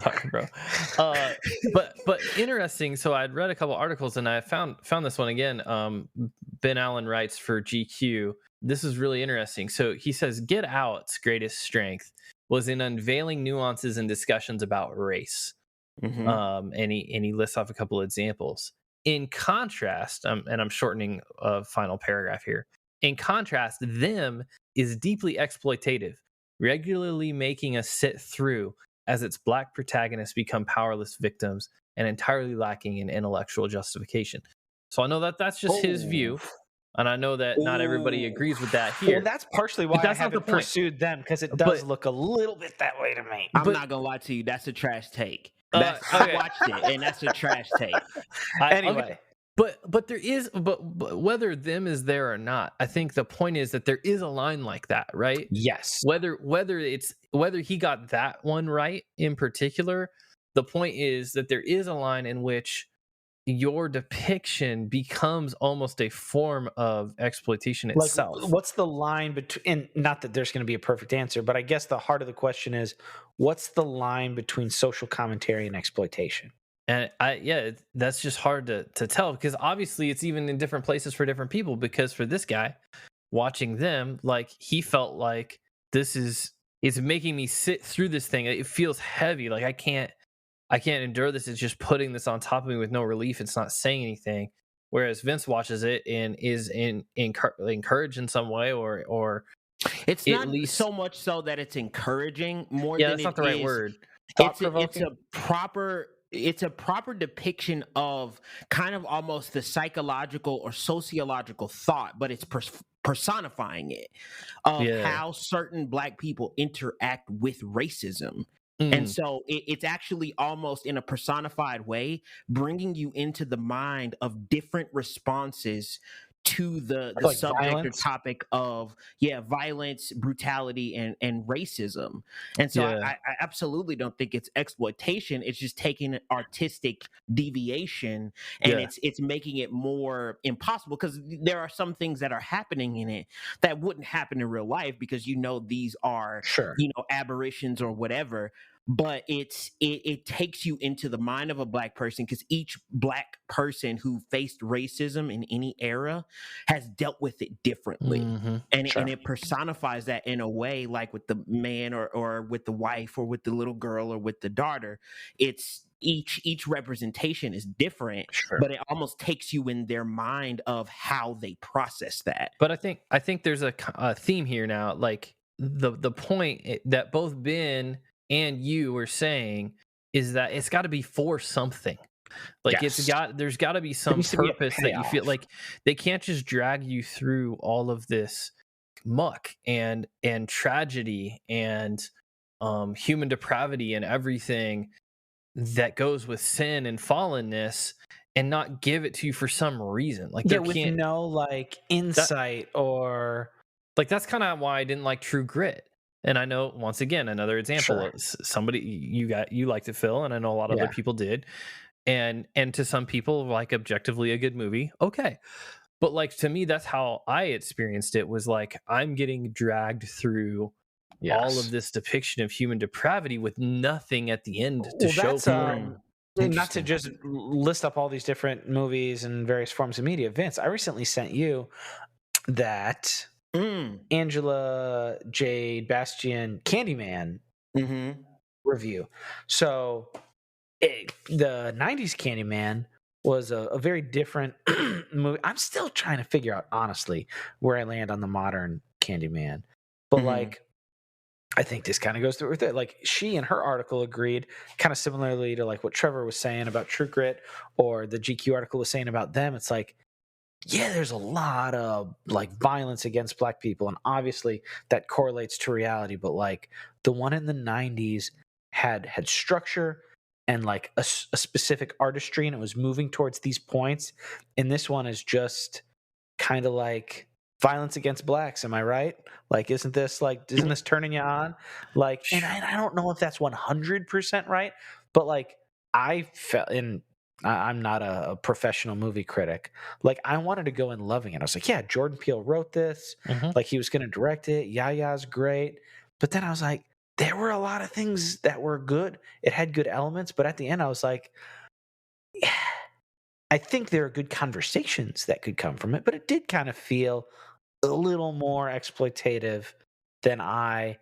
sorry, bro. But interesting. So I'd read a couple articles, and I found this one again. Ben Allen writes for GQ. This is really interesting. So he says, Get Out's greatest strength was in unveiling nuances and discussions about race. And he lists off a couple of examples. In contrast, and I'm shortening a final paragraph here. In contrast, Them is deeply exploitative, regularly making us sit through as its black protagonists become powerless victims and entirely lacking in intellectual justification. So I know that that's just his view, and I know that not everybody agrees with that here. Well, that's partially why I that's not the haven't point. pursued them, because it does look a little bit that way to me. I'm not gonna lie to you. That's a trash take. I watched it, and that's a trash take. Anyway. But there is, but whether Them is there or not, I think the point is that there is a line like that, right? Yes. Whether he got that one right in particular, the point is that there is a line in which your depiction becomes almost a form of exploitation itself. Like, what's the line between? And not that there's going to be a perfect answer, but I guess the heart of the question is, what's the line between social commentary and exploitation? And that's just hard to tell, because obviously it's even in different places for different people. Because for this guy watching Them, like, he felt like it's making me sit through this thing. It feels heavy. Like I can't endure this. It's just putting this on top of me with no relief. It's not saying anything. Whereas Vince watches it and is encouraged in some way, or it's not so much so that it's encouraging more than that's not the right word. It's a proper depiction of kind of almost the psychological or sociological thought, but it's personifying it of how certain Black people interact with racism. And so it's actually almost in a personified way, bringing you into the mind of different responses to the like subject violence? or topic of violence, brutality, and racism. And so I absolutely don't think it's exploitation. It's just taking an artistic deviation, and it's making it more impossible, because there are some things that are happening in it that wouldn't happen in real life, because these are aberrations or whatever. But it takes you into the mind of a Black person, because each Black person who faced racism in any era has dealt with it differently. And it personifies that in a way, like with the man or with the wife or with the little girl or with the daughter. It's each representation is different, but it almost takes you in their mind of how they process that. But I think there's a theme here now. Like the point that both Ben and you were saying is that it's got to be for something. Like there's got to be some purpose that you feel like they can't just drag you through all of this muck and tragedy and human depravity and everything that goes with sin and fallenness, and not give it to you for some reason. Like Yeah, there with can't no like insight or like that's kind of why I didn't like True Grit. And I know, once again, another example Sure. of somebody you liked it, Phil, and I know a lot of Yeah. other people did. And to some people, like, objectively a good movie, okay. But like to me, that's how I experienced it, was like I'm getting dragged through all of Yes. this depiction of human depravity with nothing at the end to Well, show that's for it. not to Interesting. just list up all these different movies and various forms of media. Vince, I recently sent you that Angela Jade Bastian Candyman Mm-hmm. review. So the 90s Candyman was a very different movie. I'm still trying to figure out, honestly, where I land on the modern Candyman. But Mhm. like, I think this kind of goes through with it. Like, she in her article agreed, kind of similarly to like what Trevor was saying about True Grit, or the GQ article was saying about them. It's like, yeah, there's a lot of like violence against black people, and obviously that correlates to reality. But like the one in the 90s had structure and like a specific artistry, and it was moving towards these points. And this one is just kind of like violence against blacks. Am I right? Like, isn't this turning you on? Like, and I don't know if that's 100% right, but like I felt in. I'm not a professional movie critic. Like, I wanted to go in loving it. I was like, yeah, Jordan Peele wrote this. Mhm. Like, he was going to direct it. Yaya's great. But then I was like, there were a lot of things that were good. It had good elements, but at the end I was like, yeah, I think there are good conversations that could come from it, but it did kind of feel a little more exploitative than I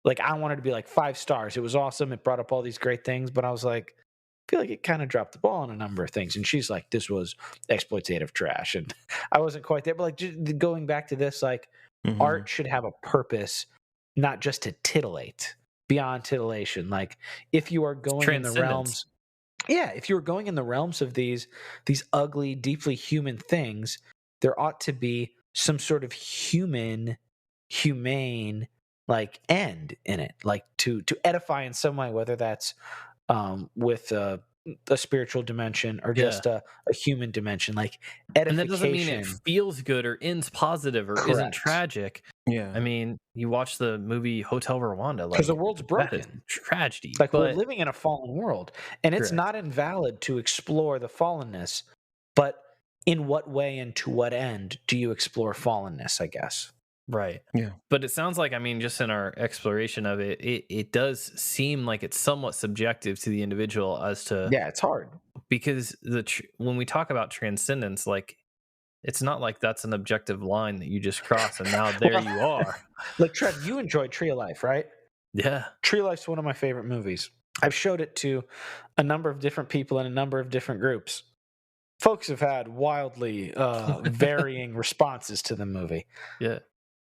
wanted to be like 5 stars. It was awesome. It brought up all these great things, but I was like, I feel like it kind of dropped the ball on a number of things. And she's like, this was exploitative trash. And I wasn't quite there. But like, just going back to this, like, Mhm. art should have a purpose, not just to titillate, beyond titillation. Like, if you are going in the Transcendence. realms, yeah, if you're going in the realms of these ugly, deeply human things, there ought to be some sort of humane like end in it, like to edify in some way, whether that's with a spiritual dimension or Yeah. just a human dimension, like And that doesn't mean it edification. feels good or ends positive or isn't Correct. tragic. Yeah. I mean, you watch the movie Hotel Rwanda, Because the like, world's that is broken. tragedy. Like, we're But living in a fallen world, and it's correct. not invalid to explore the fallenness, but in what way and to what end do you explore fallenness, I guess? Right. Yeah. But it sounds like, I mean, just in our exploration of it, it does seem like it's somewhat subjective to the individual as to, Yeah, it's hard. because when we talk about transcendence, like, it's not like that's an objective line that you just cross and now there Well, you are. Like, Trev, you enjoyed Tree of Life, right? Yeah. Tree of Life's one of my favorite movies. I've showed it to a number of different people in a number of different groups. Folks have had wildly varying responses to the movie. Yeah.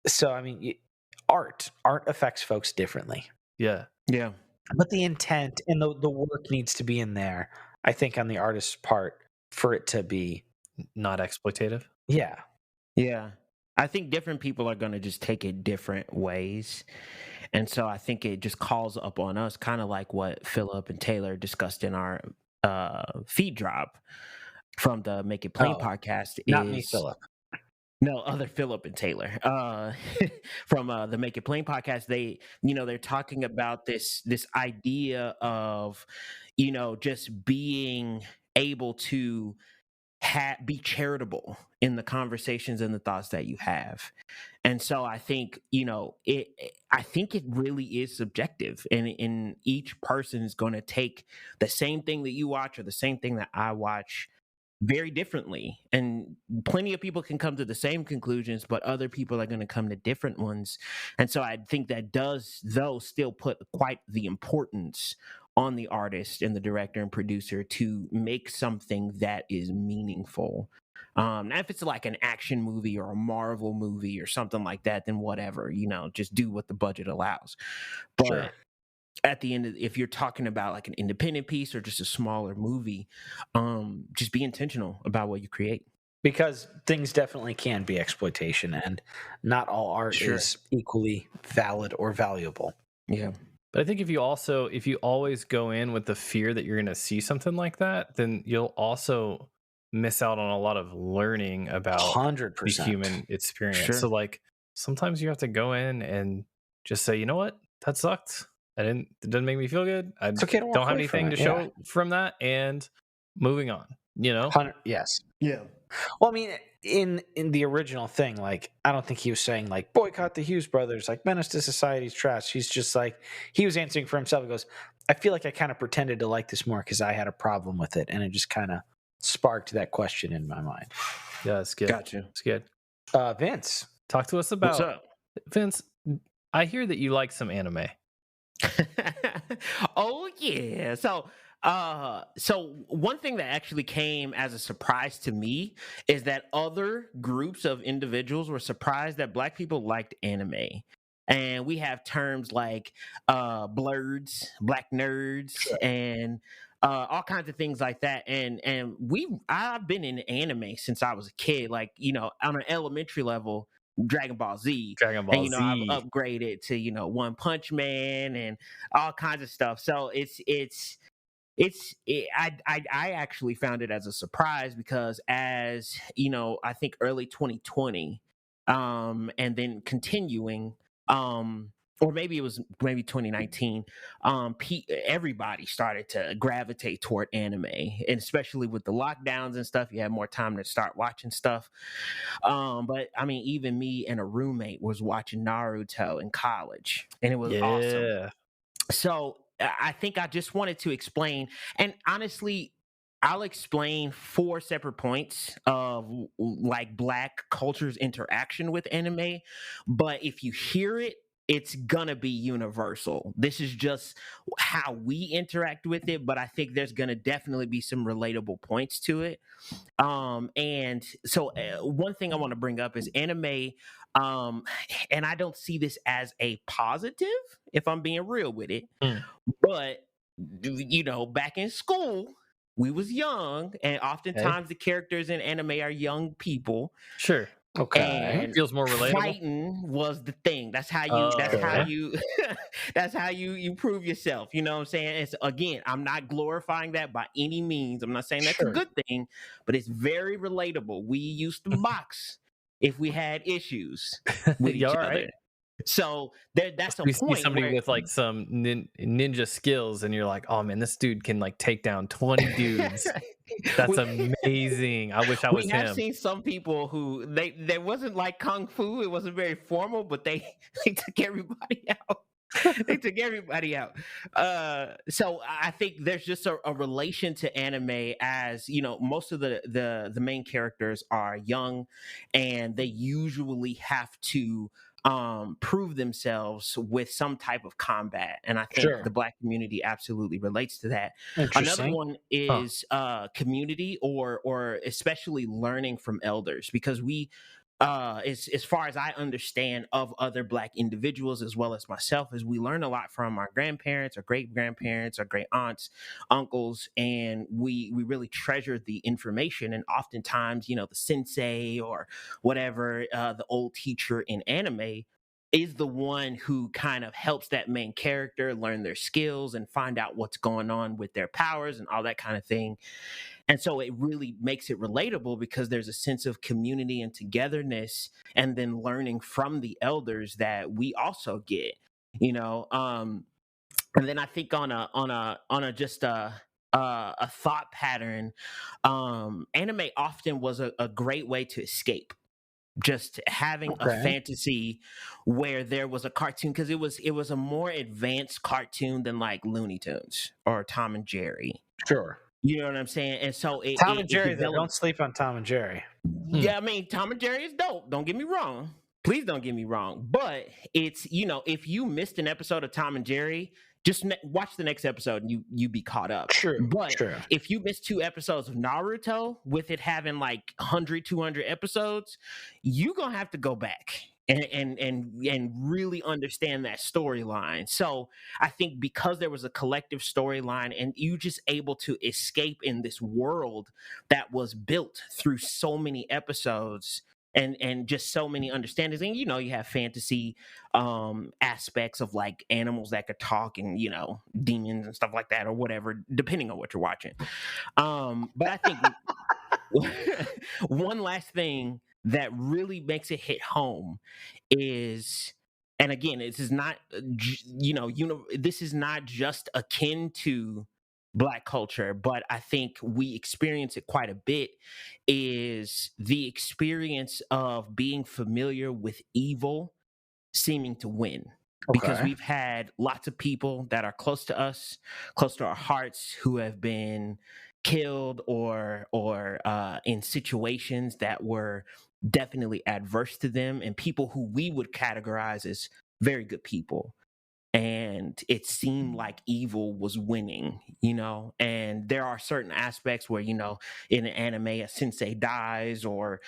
So, I mean, art affects folks differently. Yeah. Yeah. But the intent and the work needs to be in there, I think, on the artist's part for it to be. Not exploitative. Yeah. Yeah. I think different people are going to just take it different ways. And so I think it just calls up on us, kind of like what Philip and Taylor discussed in our feed drop from the Make It Plain Oh, podcast. Not me, Philip. No, other Philip and Taylor from the Make It Plain podcast. They're talking about this idea of, just being able to be charitable in the conversations and the thoughts that you have. And so I think, I think it really is subjective, and each person is going to take the same thing that you watch or the same thing that I watch very differently. And plenty of people can come to the same conclusions, but other people are going to come to different ones. And so I think that does, though, still put quite the importance on the artist and the director and producer to make something that is meaningful. Now, if it's like an action movie or a Marvel movie or something like that, then whatever, just do what the budget allows. But Sure. at the end, if you're talking about like an independent piece or just a smaller movie, just be intentional about what you create. Because things definitely can be exploitation, and not all art Sure. is equally valid or valuable. Yeah. But I think if you always go in with the fear that you're going to see something like that, then you'll also miss out on a lot of learning about the 100%. human experience. Sure. So like sometimes you have to go in and just say, you know what, that sucked. It didn't make me feel good. I It's okay to walk don't have away from anything it, to show from that, and moving on. You know, 100 yes. Yeah. Well, I mean, in the original thing, like, I don't think he was saying, like, boycott the Hughes brothers, like, menace to society's trash. He's just like, he was answering for himself. He goes, I feel like I kind of pretended to like this more because I had a problem with it. And it just kind of sparked that question in my mind. yeah, it's good. Gotcha. It's good. Vince. Talk to us What's about up? Vince. I hear that you like some anime. Oh yeah. So one thing that actually came as a surprise to me is that other groups of individuals were surprised that Black people liked anime. And we have terms like blurds, black nerds, and all kinds of things like that. And I've been in anime since I was a kid, like, on an elementary level, Dragon Ball Z. Dragon Ball And Z. I've upgraded to One Punch Man and all kinds of stuff. So I actually found it as a surprise because as I think early 2020, and then continuing, or maybe it was 2019, everybody started to gravitate toward anime, and especially with the lockdowns and stuff, you had more time to start watching stuff. But I mean, even me and a roommate was watching Naruto in college, and it was awesome. So I think I just wanted to explain, and honestly, I'll explain 4 separate points of like Black culture's interaction with anime. But if you hear it, it's gonna be universal. This is just how we interact with it, but I think there's gonna definitely be some relatable points to it. And so one thing I want to bring up is anime. And I don't see this as a positive, if I'm being real with it. But back in school, we was young, and oftentimes the characters in anime are young people. Sure. Okay. And feels more relatable. Fighting was the thing. That's how you. That's how Okay. you. That's how you prove yourself. You know what I'm saying? It's, again, I'm not glorifying that by any means. I'm not saying that's a good thing, but it's very relatable. We used to box if we had issues with each Yeah, all other. right. So that's a We point see somebody where with like some ninja skills, and you're like, oh man, this dude can like take down 20 dudes. That's amazing. I wish I was we him. have seen some people who they wasn't like kung fu. It wasn't very formal, but they took everybody out. They took everybody out. So I think there's just a relation to anime, as most of the main characters are young, and they usually have to prove themselves with some type of combat, and I think the Black community absolutely relates to that. Another one is community, or especially learning from elders, because we as far as I understand of other Black individuals as well as myself, is we learn a lot from our grandparents, our great grandparents, our great aunts, uncles, and we really treasure the information. And oftentimes, the sensei or whatever, the old teacher in anime, is the one who kind of helps that main character learn their skills and find out what's going on with their powers and all that kind of thing. And so it really makes it relatable because there's a sense of community and togetherness, and then learning from the elders that we also get, and then I think on a just a thought pattern, anime often was a great way to escape. Just having a fantasy where there was a cartoon, because it was a more advanced cartoon than like Looney Tunes or Tom and Jerry. Sure. You know what I'm saying? And so Tom and Jerry, though, don't sleep on Tom and Jerry. Yeah, I mean, Tom and Jerry is dope. Don't get me wrong. Please don't get me wrong. But it's, if you missed an episode of Tom and Jerry, just watch the next episode and you be caught up. True. But if you missed 2 episodes of Naruto, with it having like 100, 200 episodes, you're going to have to go back and really understand that storyline. So I think because there was a collective storyline, and you just able to escape in this world that was built through so many episodes, and just so many understandings. And you have fantasy aspects of like animals that could talk, and demons and stuff like that, or whatever, depending on what you're watching. But I think one last thing that really makes it hit home is, and again, this is not this is not just akin to Black culture, but I think we experience it quite a bit, is the experience of being familiar with evil seeming to win. Because Okay. we've had lots of people that are close to us, close to our hearts, who have been killed or in situations that were definitely adverse to them, and people who we would categorize as very good people. And it seemed like evil was winning, and there are certain aspects where, in an anime, a sensei dies, or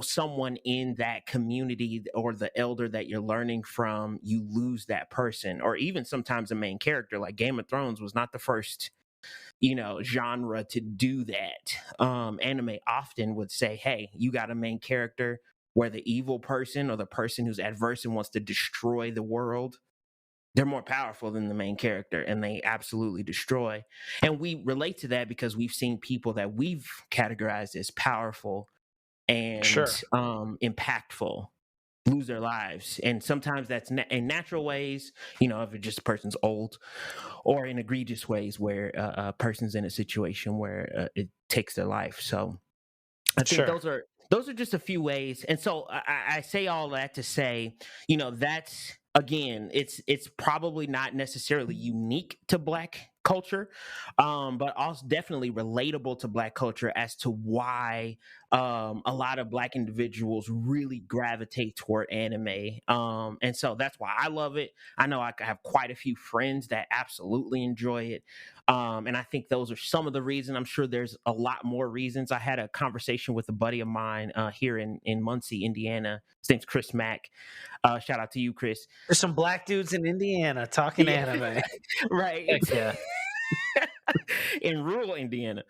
someone in that community, or the elder that you're learning from, you lose that person. Or even sometimes a main character, like Game of Thrones was not the first genre to do that. Anime often would say, hey, you got a main character where the evil person, or the person who's adverse and wants to destroy the world, they're more powerful than the main character, and they absolutely destroy. And we relate to that because we've seen people that we've categorized as powerful and Sure. impactful lose their lives. And sometimes that's in natural ways, if it just a person's old, or in egregious ways where a person's in a situation where it takes their life. So I think Sure. those are just a few ways. And so I say all that to say, that's, again, it's probably not necessarily unique to Black culture, but also definitely relatable to Black culture as to why a lot of Black individuals really gravitate toward anime. And so that's why I love it. I know I have quite a few friends that absolutely enjoy it. And I think those are some of the reasons. I'm sure there's a lot more reasons. I had a conversation with a buddy of mine here in Muncie, Indiana. His name's Chris Mack. Shout out to you, Chris. There's some Black dudes in Indiana talking anime. Right. Heck yeah. In rural Indiana.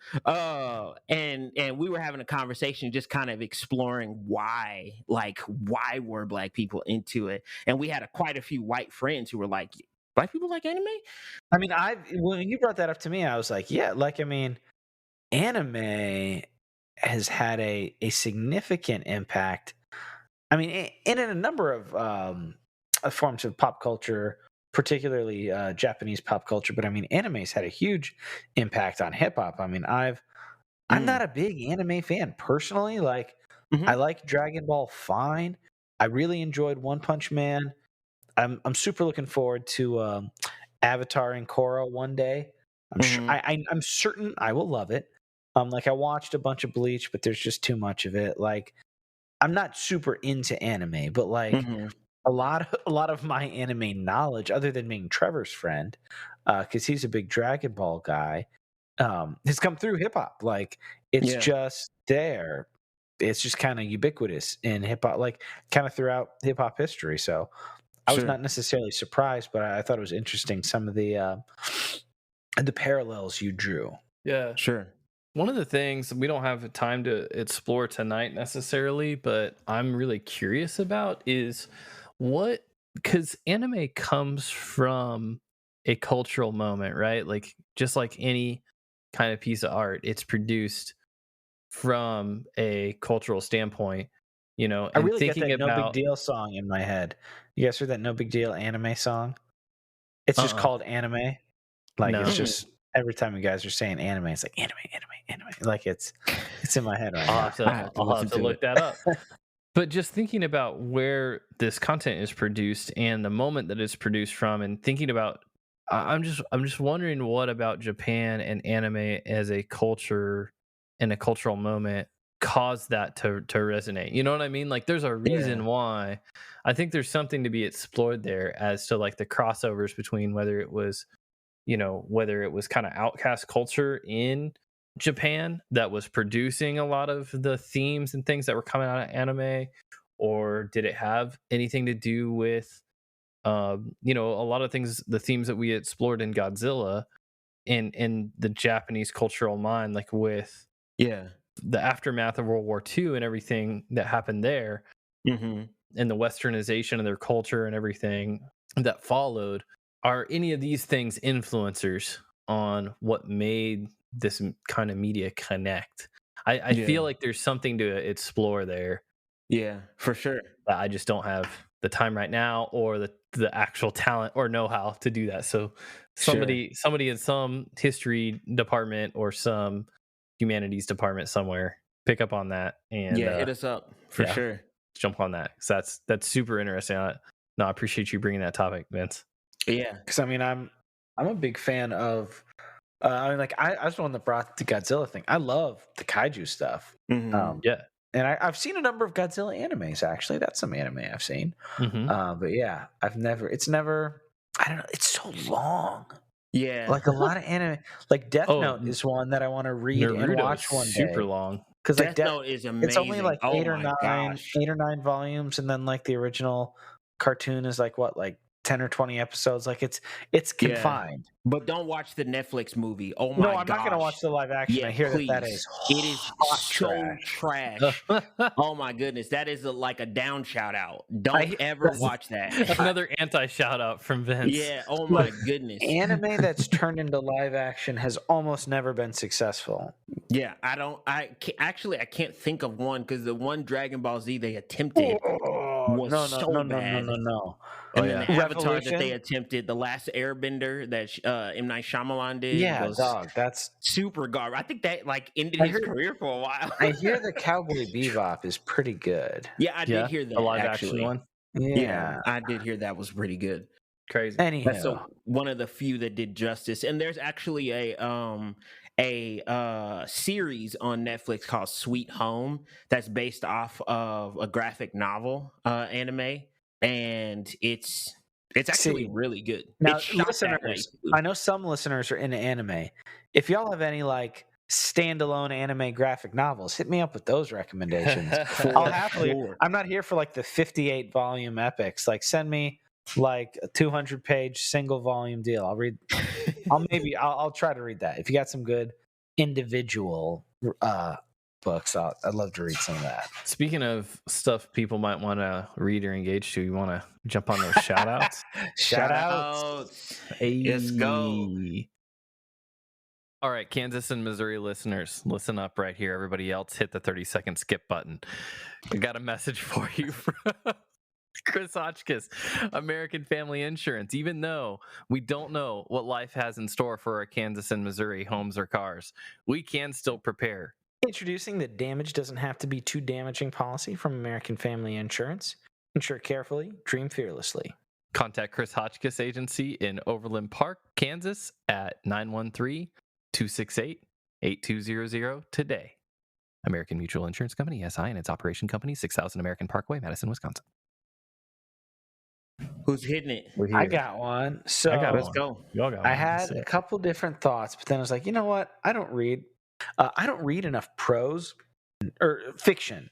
And we were having a conversation, just kind of exploring why were Black people into it. And we had quite a few white friends who were like, Black people like anime? I mean, when you brought that up to me, I was like, yeah, anime has had a significant impact. I mean, in a number of forms of pop culture, particularly Japanese pop culture. But I mean, anime's had a huge impact on hip hop. I mean, I'm not a big anime fan personally. Like, I like Dragon Ball fine. I really enjoyed One Punch Man. I'm super looking forward to Avatar and Korra one day. I'm certain I will love it. Like, I watched a bunch of Bleach, but there's just too much of it. Like, I'm not super into anime, but like a lot of my anime knowledge, other than being Trevor's friend, because he's a big Dragon Ball guy, has come through hip hop. Like, it's just there. It's just kind of ubiquitous in hip hop, like kind of throughout hip hop history. So I was not necessarily surprised, but I thought it was interesting, some of the parallels you drew. Yeah. Sure. One of the things we don't have time to explore tonight necessarily, but I'm really curious about is because anime comes from a cultural moment, right? Like, just like any kind of piece of art, it's produced from a cultural standpoint, I and really get thinking that No Big about Deal song in my head. You guys heard that No Big Deal anime song? It's just called anime. Like, No. it's just every time you guys are saying anime, it's like anime. Like, it's in my head right now. I'll have to look that up. But just thinking about where this content is produced and the moment that it's produced from, and thinking about, I'm just wondering what about Japan and anime as a culture and a cultural moment caused that to resonate. You know what I mean? Like, there's a reason why. I think there's something to be explored there as to like the crossovers between whether it was kind of outcast culture in Japan that was producing a lot of the themes and things that were coming out of anime, or did it have anything to do with a lot of things, the themes that we explored in Godzilla in the Japanese cultural mind, like with the aftermath of World War II and everything that happened there, Mm-hmm. and the westernization of their culture and everything that followed, are any of these things influencers on what made this kind of media connect? I feel like there's something to explore there Yeah, for sure. that I just don't have the time right now or the actual talent or know-how to do that. So somebody in some history department or some humanities department somewhere pick up on that and hit us up for sure. Jump on that, because that's super interesting. I appreciate you bringing that topic, Vince. Yeah, because I mean, I'm a big fan of. I mean, like I was the one that brought the Godzilla thing. I love the kaiju stuff. Mhm. And I've seen a number of Godzilla animes. Actually, that's some anime I've seen. But yeah, it's never. I don't know. It's so long. Yeah, Like a lot of anime. Like Death Note is one that I want to read and watch one day. Super long. Because like Death Note is amazing. it's only like Oh eight or my gosh. 9 volumes, and then like the original cartoon is like what, like 10 or 20 episodes. Like it's confined. But don't watch the Netflix movie. Oh my god! No, I'm not gonna watch the live action. Yeah, I hear please. that is It is hot so trash. Oh my goodness, that is like a down shout out. Don't ever watch that. Another anti shout out from Vince. Yeah. Oh my goodness. Anime that's turned into live action has almost never been successful. Yeah, I can't think of one, because the one Dragon Ball Z they attempted was so bad. No. And then the Avatar that Revolution? they attempted, the last Airbender that M. Night Shyamalan did, Yeah, was dog. That's super garbage. I think that like ended his career for a while. I hear the Cowboy Bebop is pretty good. Yeah, I did hear that. The live actually. action one. Yeah, I did hear that was pretty good. Crazy. Anyhow, That's one of the few that did justice. And there's actually a series on Netflix called Sweet Home that's based off of a graphic novel anime, and it's actually really good. now, It's shot that way, listeners, too. I know some listeners are into anime. If y'all have any like standalone anime graphic novels, hit me up with those recommendations. I'll happily. sure. I'm not here for like the 58 volume epics. Like, send me like a 200-page single volume deal. I'll read. I'll try to read that. If you got some good individual books, I'd love to read some of that. Speaking of stuff people might want to read or engage to, you want to jump on those shout outs? Shout outs. Let's go. All right, Kansas and Missouri listeners, listen up right here. Everybody else, hit the 30-second skip button. I got a message for you from Chris Hotchkiss, American Family Insurance. Even though we don't know what life has in store for our Kansas and Missouri homes or cars, we can still prepare. Introducing the damage doesn't have to be too damaging policy from American Family Insurance. Insure carefully, dream fearlessly. Contact Chris Hotchkiss Agency in Overland Park, Kansas at 913-268-8200 today. American Mutual Insurance Company, SI, and its operation company, 6000 American Parkway, Madison, Wisconsin. Who's hitting it? I got one. So Let's go. Y'all got I one. had a couple different thoughts, but then I was like, you know what? I don't read enough prose or fiction.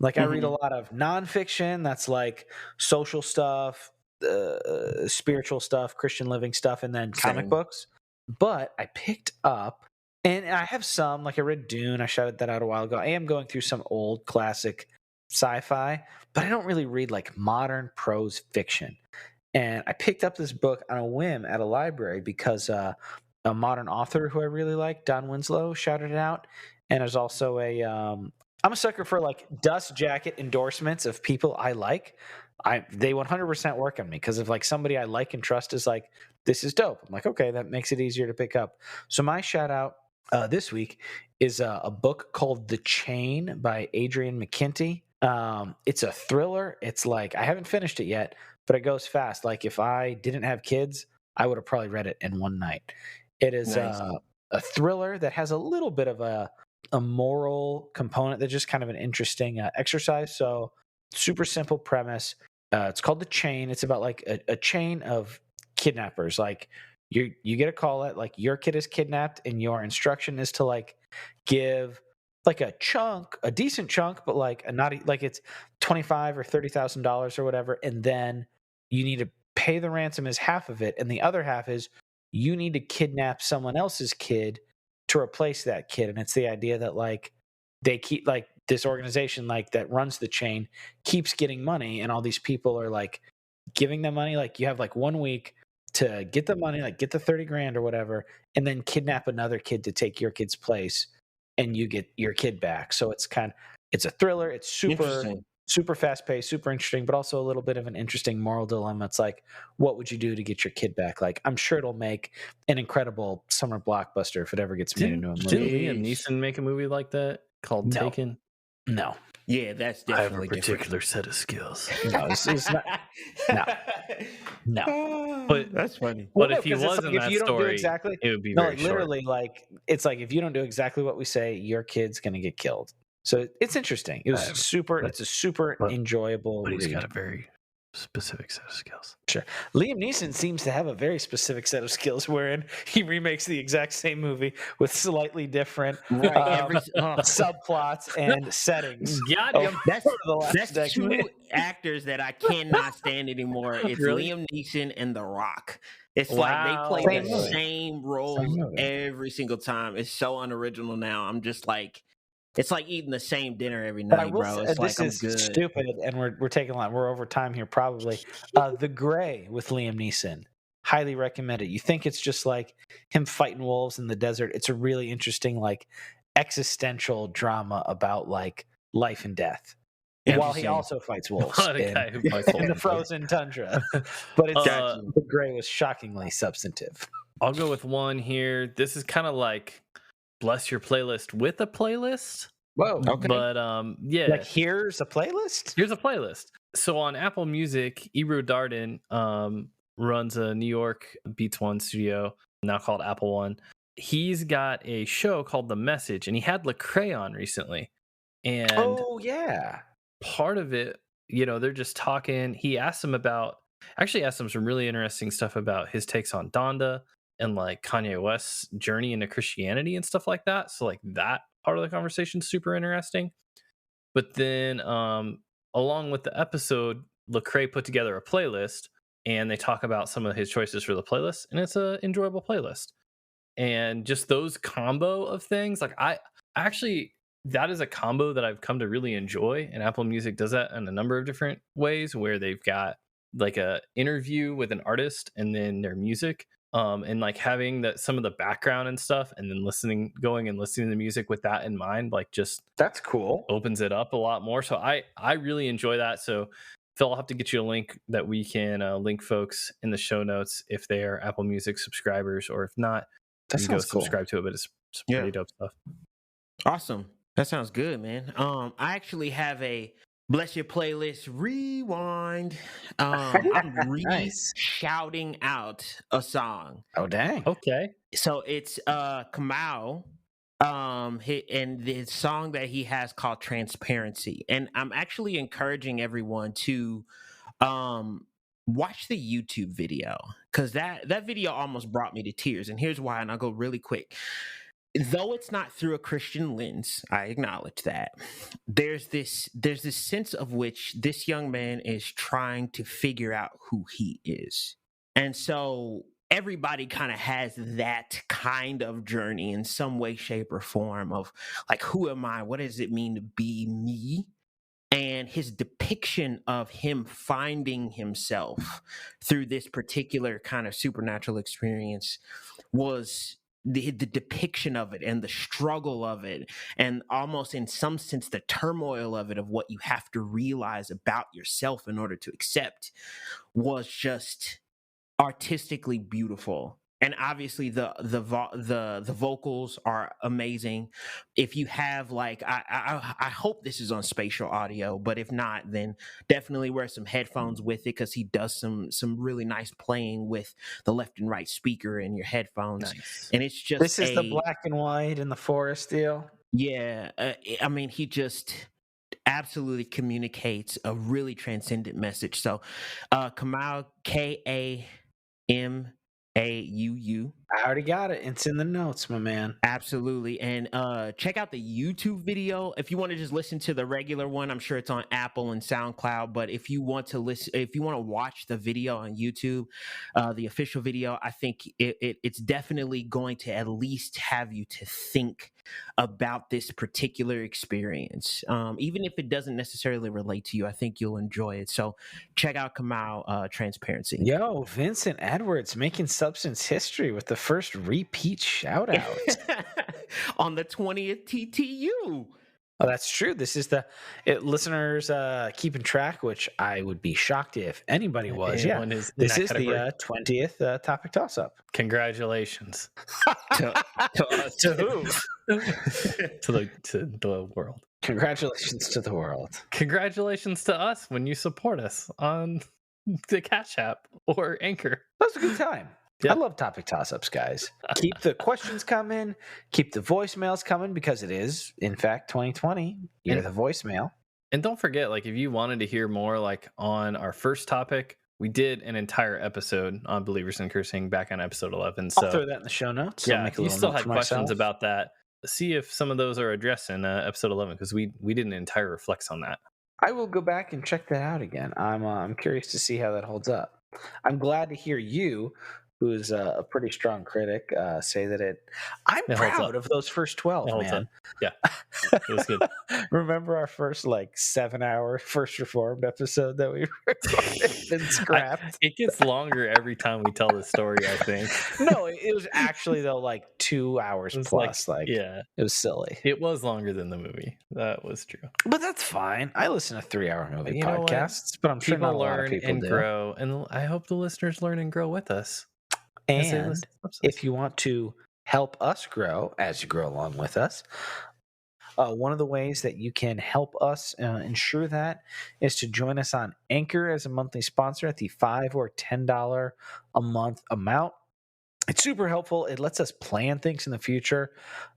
Like, I read a lot of nonfiction that's like social stuff, spiritual stuff, Christian living stuff, and then comic books. But I picked up, and I have some, like I read Dune. I shouted that out a while ago. I am going through some old classic sci-fi, but I don't really read like modern prose fiction. And I picked up this book on a whim at a library because a modern author who I really like, Don Winslow, shouted it out. And there's also I'm a sucker for like dust jacket endorsements of people I like. They 100% work on me, because if like somebody I like and trust is like, this is dope, I'm like, okay, that makes it easier to pick up. So my shout out this week is a book called The Chain by Adrian McKinty. It's a thriller. It's like, I haven't finished it yet, but it goes fast. Like, if I didn't have kids, I would have probably read it in one night. It is a thriller that has a little bit of a moral component that's just kind of an interesting exercise. So, super simple premise. It's called The Chain. It's about like a chain of kidnappers. Like, you get a call that like your kid is kidnapped, and your instruction is to like give like a decent chunk, but like like it's $25,000 or $30,000 or whatever, and then you need to pay the ransom as half of it, and the other half is you need to kidnap someone else's kid to replace that kid. And it's the idea that like they keep like this organization like that runs the chain keeps getting money, and all these people are like giving them money. Like you have like 1 week to get the money, like get the 30 grand or whatever, and then kidnap another kid to take your kid's place, and you get your kid back. So it's a thriller. It's super fast paced, super interesting, but also a little bit of an interesting moral dilemma. It's like, what would you do to get your kid back? Like, I'm sure it'll make an incredible summer blockbuster if it ever gets made into a movie. Didn't Liam Neeson make a movie like that called Taken? No. Yeah, that's definitely I have a particular set of skills. No, it's not. No. But that's funny. But Well, if he because it's was like, in if that you don't do story, exactly, it would be no, very like, literally, like it's like if you don't do exactly what we say, your kid's gonna get killed. So it's interesting. It was it's a super enjoyable But he's read. got a very specific set of skills. Sure. Liam Neeson seems to have a very specific set of skills wherein he remakes the exact same movie with slightly different subplots and settings. Got him. That's two actors that I cannot stand anymore. It's Really? Liam Neeson and The Rock. It's like they play the same roles every single time. It's so unoriginal now. I'm just like, it's like eating the same dinner every night, bro. It's like, I'm good. Stupid, and we're taking a lot. We're over time here, probably. The Gray with Liam Neeson. Highly recommend it. You think it's just like him fighting wolves in the desert. It's a really interesting, like, existential drama about like life and death. While he also fights wolves in the frozen tundra. But it's The Gray was shockingly substantive. I'll go with one here. This is kind of like bless your playlist with a playlist. Whoa. Okay. But yeah. Like here's a playlist? Here's a playlist. So on Apple Music, Ebru Darden runs a New York Beats One studio, now called Apple One. He's got a show called The Message, and he had Lecrae on recently. And part of it, they're just talking. He asked him some really interesting stuff about his takes on Donda and like Kanye West's journey into Christianity and stuff like that. So like that part of the conversation is super interesting. But then along with the episode, Lecrae put together a playlist, and they talk about some of his choices for the playlist, and it's an enjoyable playlist. And just those combo of things, like that is a combo that I've come to really enjoy, and Apple Music does that in a number of different ways, where they've got like a interview with an artist and then their music, and like having some of the background and stuff, and then listening to the music with that in mind, like just that's cool. Opens it up a lot more. So I really enjoy that. So Phil, I'll have to get you a link that we can link folks in the show notes if they are Apple Music subscribers, or if not, you can go subscribe to it. But it's pretty dope stuff. Awesome. That sounds good, man. I actually have a Bless Your Playlist Rewind. I'm shouting out a song. Oh, dang. Okay. So it's Kamau, and the song that he has called Transparency. And I'm actually encouraging everyone to watch the YouTube video, because that video almost brought me to tears. And here's why, and I'll go really quick. Though it's not through a Christian lens, I acknowledge that there's this sense of which this young man is trying to figure out who he is. And so everybody kind of has that kind of journey in some way, shape, or form of like, who am I? What does it mean to be me? And his depiction of him finding himself through this particular kind of supernatural experience was the depiction of it, and the struggle of it, and almost in some sense the turmoil of it, of what you have to realize about yourself in order to accept, was just artistically beautiful. And obviously the vocals are amazing. If you have like, I hope this is on spatial audio, but if not, then definitely wear some headphones with it, because he does some really nice playing with the left and right speaker in your headphones. Nice. And it's just this is the black and white in the forest deal. Yeah, I mean, he just absolutely communicates a really transcendent message. So Kamau, Kamau, I already got it. It's in the notes, my man. Absolutely. And check out the YouTube video. If you want to just listen to the regular one, I'm sure it's on Apple and SoundCloud. But if you want to watch the video on YouTube, the official video, I think it's definitely going to at least have you to think about this particular experience. Even if it doesn't necessarily relate to you, I think you'll enjoy it. So check out Kamau Transparency. Yo, Vincent Edwards making substance history with the first repeat shout out. On the 20th TTU. Oh, that's true. This is listeners keeping track, which I would be shocked if anybody was. Yeah, this is the 20th topic toss up. Congratulations to us. To who? to the world. Congratulations to the world. Congratulations to us when you support us on the Cash App or Anchor. That was a good time. Yeah. I love topic toss-ups, guys. Keep the questions coming. Keep the voicemails coming because it is, in fact, 2020. You're the voicemail. And don't forget, like, if you wanted to hear more, like, on our first topic, we did an entire episode on Believers in Cursing back on episode 11. So I'll throw that in the show notes. Yeah, if you still had questions about that, see if some of those are addressed in episode 11 because we did an entire reflex on that. I will go back and check that out again. I'm curious to see how that holds up. I'm glad to hear you, who is a pretty strong critic, say that I'm proud of those first 12, man. Yeah, it was good. Remember our first 7-hour First Reformed episode that we recorded and scrapped? It gets longer every time we tell the story, I think. No, it was actually, though, 2 hours plus. Yeah. It was silly. It was longer than the movie. That was true. But that's fine. I listen to 3-hour movie podcasts, but I'm sure not a lot of people and grow. And I hope the listeners learn and grow with us. And if you want to help us grow as you grow along with us, one of the ways that you can help us ensure that is to join us on Anchor as a monthly sponsor at the $5 or $10 a month amount. It's super helpful. It lets us plan things in the future.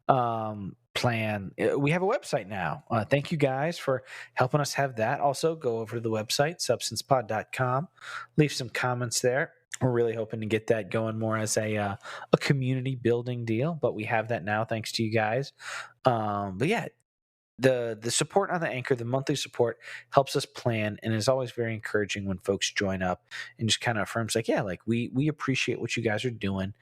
We have a website now. Thank you guys for helping us have that. Also, go over to the website, substancepod.com. Leave some comments there. We're really hoping to get that going more as a community building deal, but we have that now thanks to you guys. But yeah, the support on the Anchor, the monthly support helps us plan and is always very encouraging when folks join up and just kind of affirms we appreciate what you guys are doing.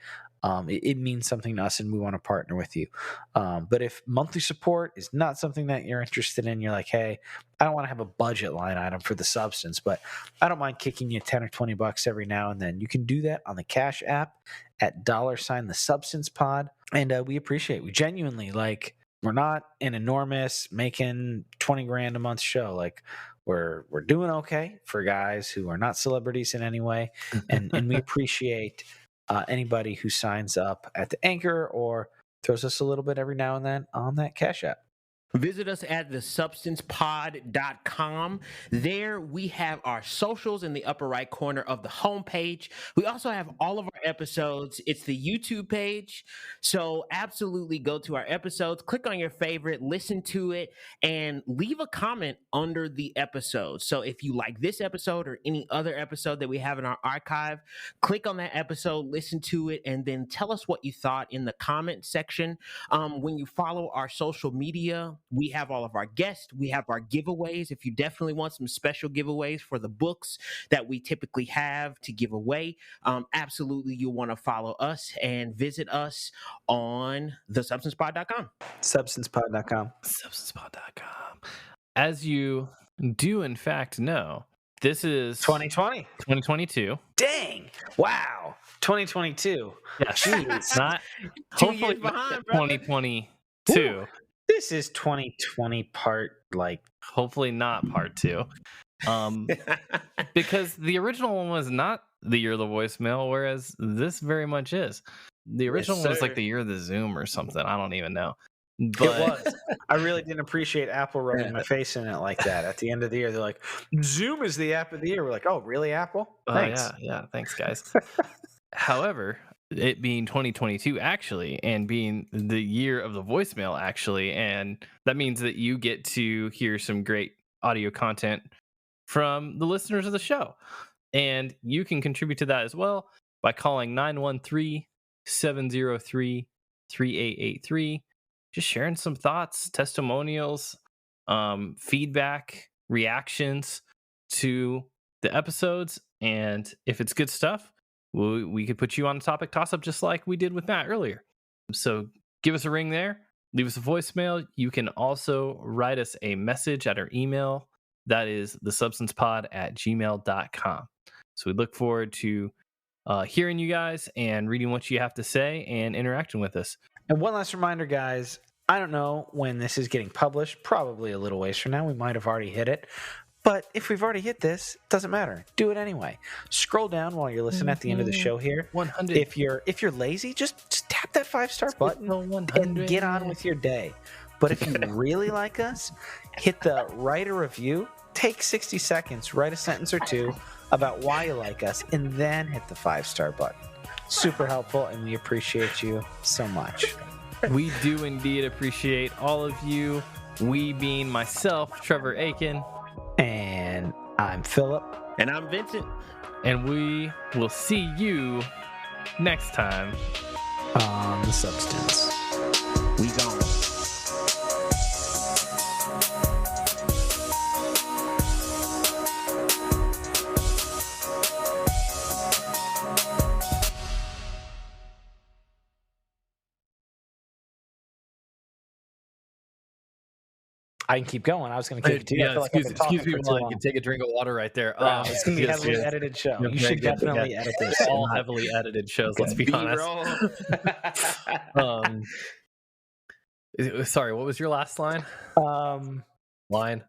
It means something to us and we want to partner with you. But if monthly support is not something that you're interested in, you're like, hey, I don't want to have a budget line item for the substance, but I don't mind kicking you 10 or $20 every now and then. You can do that on the Cash App at $the Substance Pod. And we appreciate it. We genuinely we're not an enormous making 20 grand a month show. We're doing okay for guys who are not celebrities in any way. And we appreciate anybody who signs up at the Anchor or throws us a little bit every now and then on that Cash App. Visit us at thesubstancepod.com. There we have our socials in the upper right corner of the homepage. We also have all of our episodes. It's the YouTube page. So absolutely go to our episodes, click on your favorite, listen to it, and leave a comment under the episode. So if you like this episode or any other episode that we have in our archive, click on that episode, listen to it, and then tell us what you thought in the comment section. When you follow our social media, we have all of our guests. We have our giveaways. If you definitely want some special giveaways for the books that we typically have to give away, absolutely you'll want to follow us and visit us on thesubstancepod.com. Substancepod.com. Substancepod.com. As you do, in fact, know, this is 2022. Dang. Wow. 2022. Yeah. Jeez. Not 2 years behind, 2022. Ooh. This is 2020 part, hopefully not part 2. Because the original one was not the year of the voicemail, whereas this very much is. The original one was the year of the Zoom or something. I don't even know. But it was. I really didn't appreciate Apple rubbing my face in it like that. At the end of the year, they're like, Zoom is the app of the year. We're like, oh, really, Apple? Thanks. Yeah. Thanks, guys. However, it being 2022 actually, and being the year of the voicemail actually, and that means that you get to hear some great audio content from the listeners of the show, and you can contribute to that as well by calling 703-3883. Just sharing some thoughts, testimonials, feedback, reactions to the episodes. And if it's good stuff, we could put you on a topic toss-up just like we did with Matt earlier. So give us a ring there. Leave us a voicemail. You can also write us a message at our email. That is thesubstancepod@gmail.com. So we look forward to hearing you guys and reading what you have to say and interacting with us. And one last reminder, guys, I don't know when this is getting published, probably a little ways from now. We might have already hit it. But if we've already hit this, it doesn't matter. Do it anyway. Scroll down while you're listening at the end of the show here. 100. If you're lazy, just tap that 5-star button and get on with your day. But if you really like us, hit the write a review. Take 60 seconds, write a sentence or two about why you like us, and then hit the 5-star button. Super helpful, and we appreciate you so much. We do indeed appreciate all of you. We being myself, Trevor Aiken. And I'm Philip. And I'm Vincent. And we will see you next time on The Substance. We gone. I can keep going. I was going to keep it to you. Yeah, excuse me while I can take a drink of water right there. It's going to be a heavily edited show. You should definitely edit this. All heavily edited shows, let's be honest. Sorry, what was your last line? Line?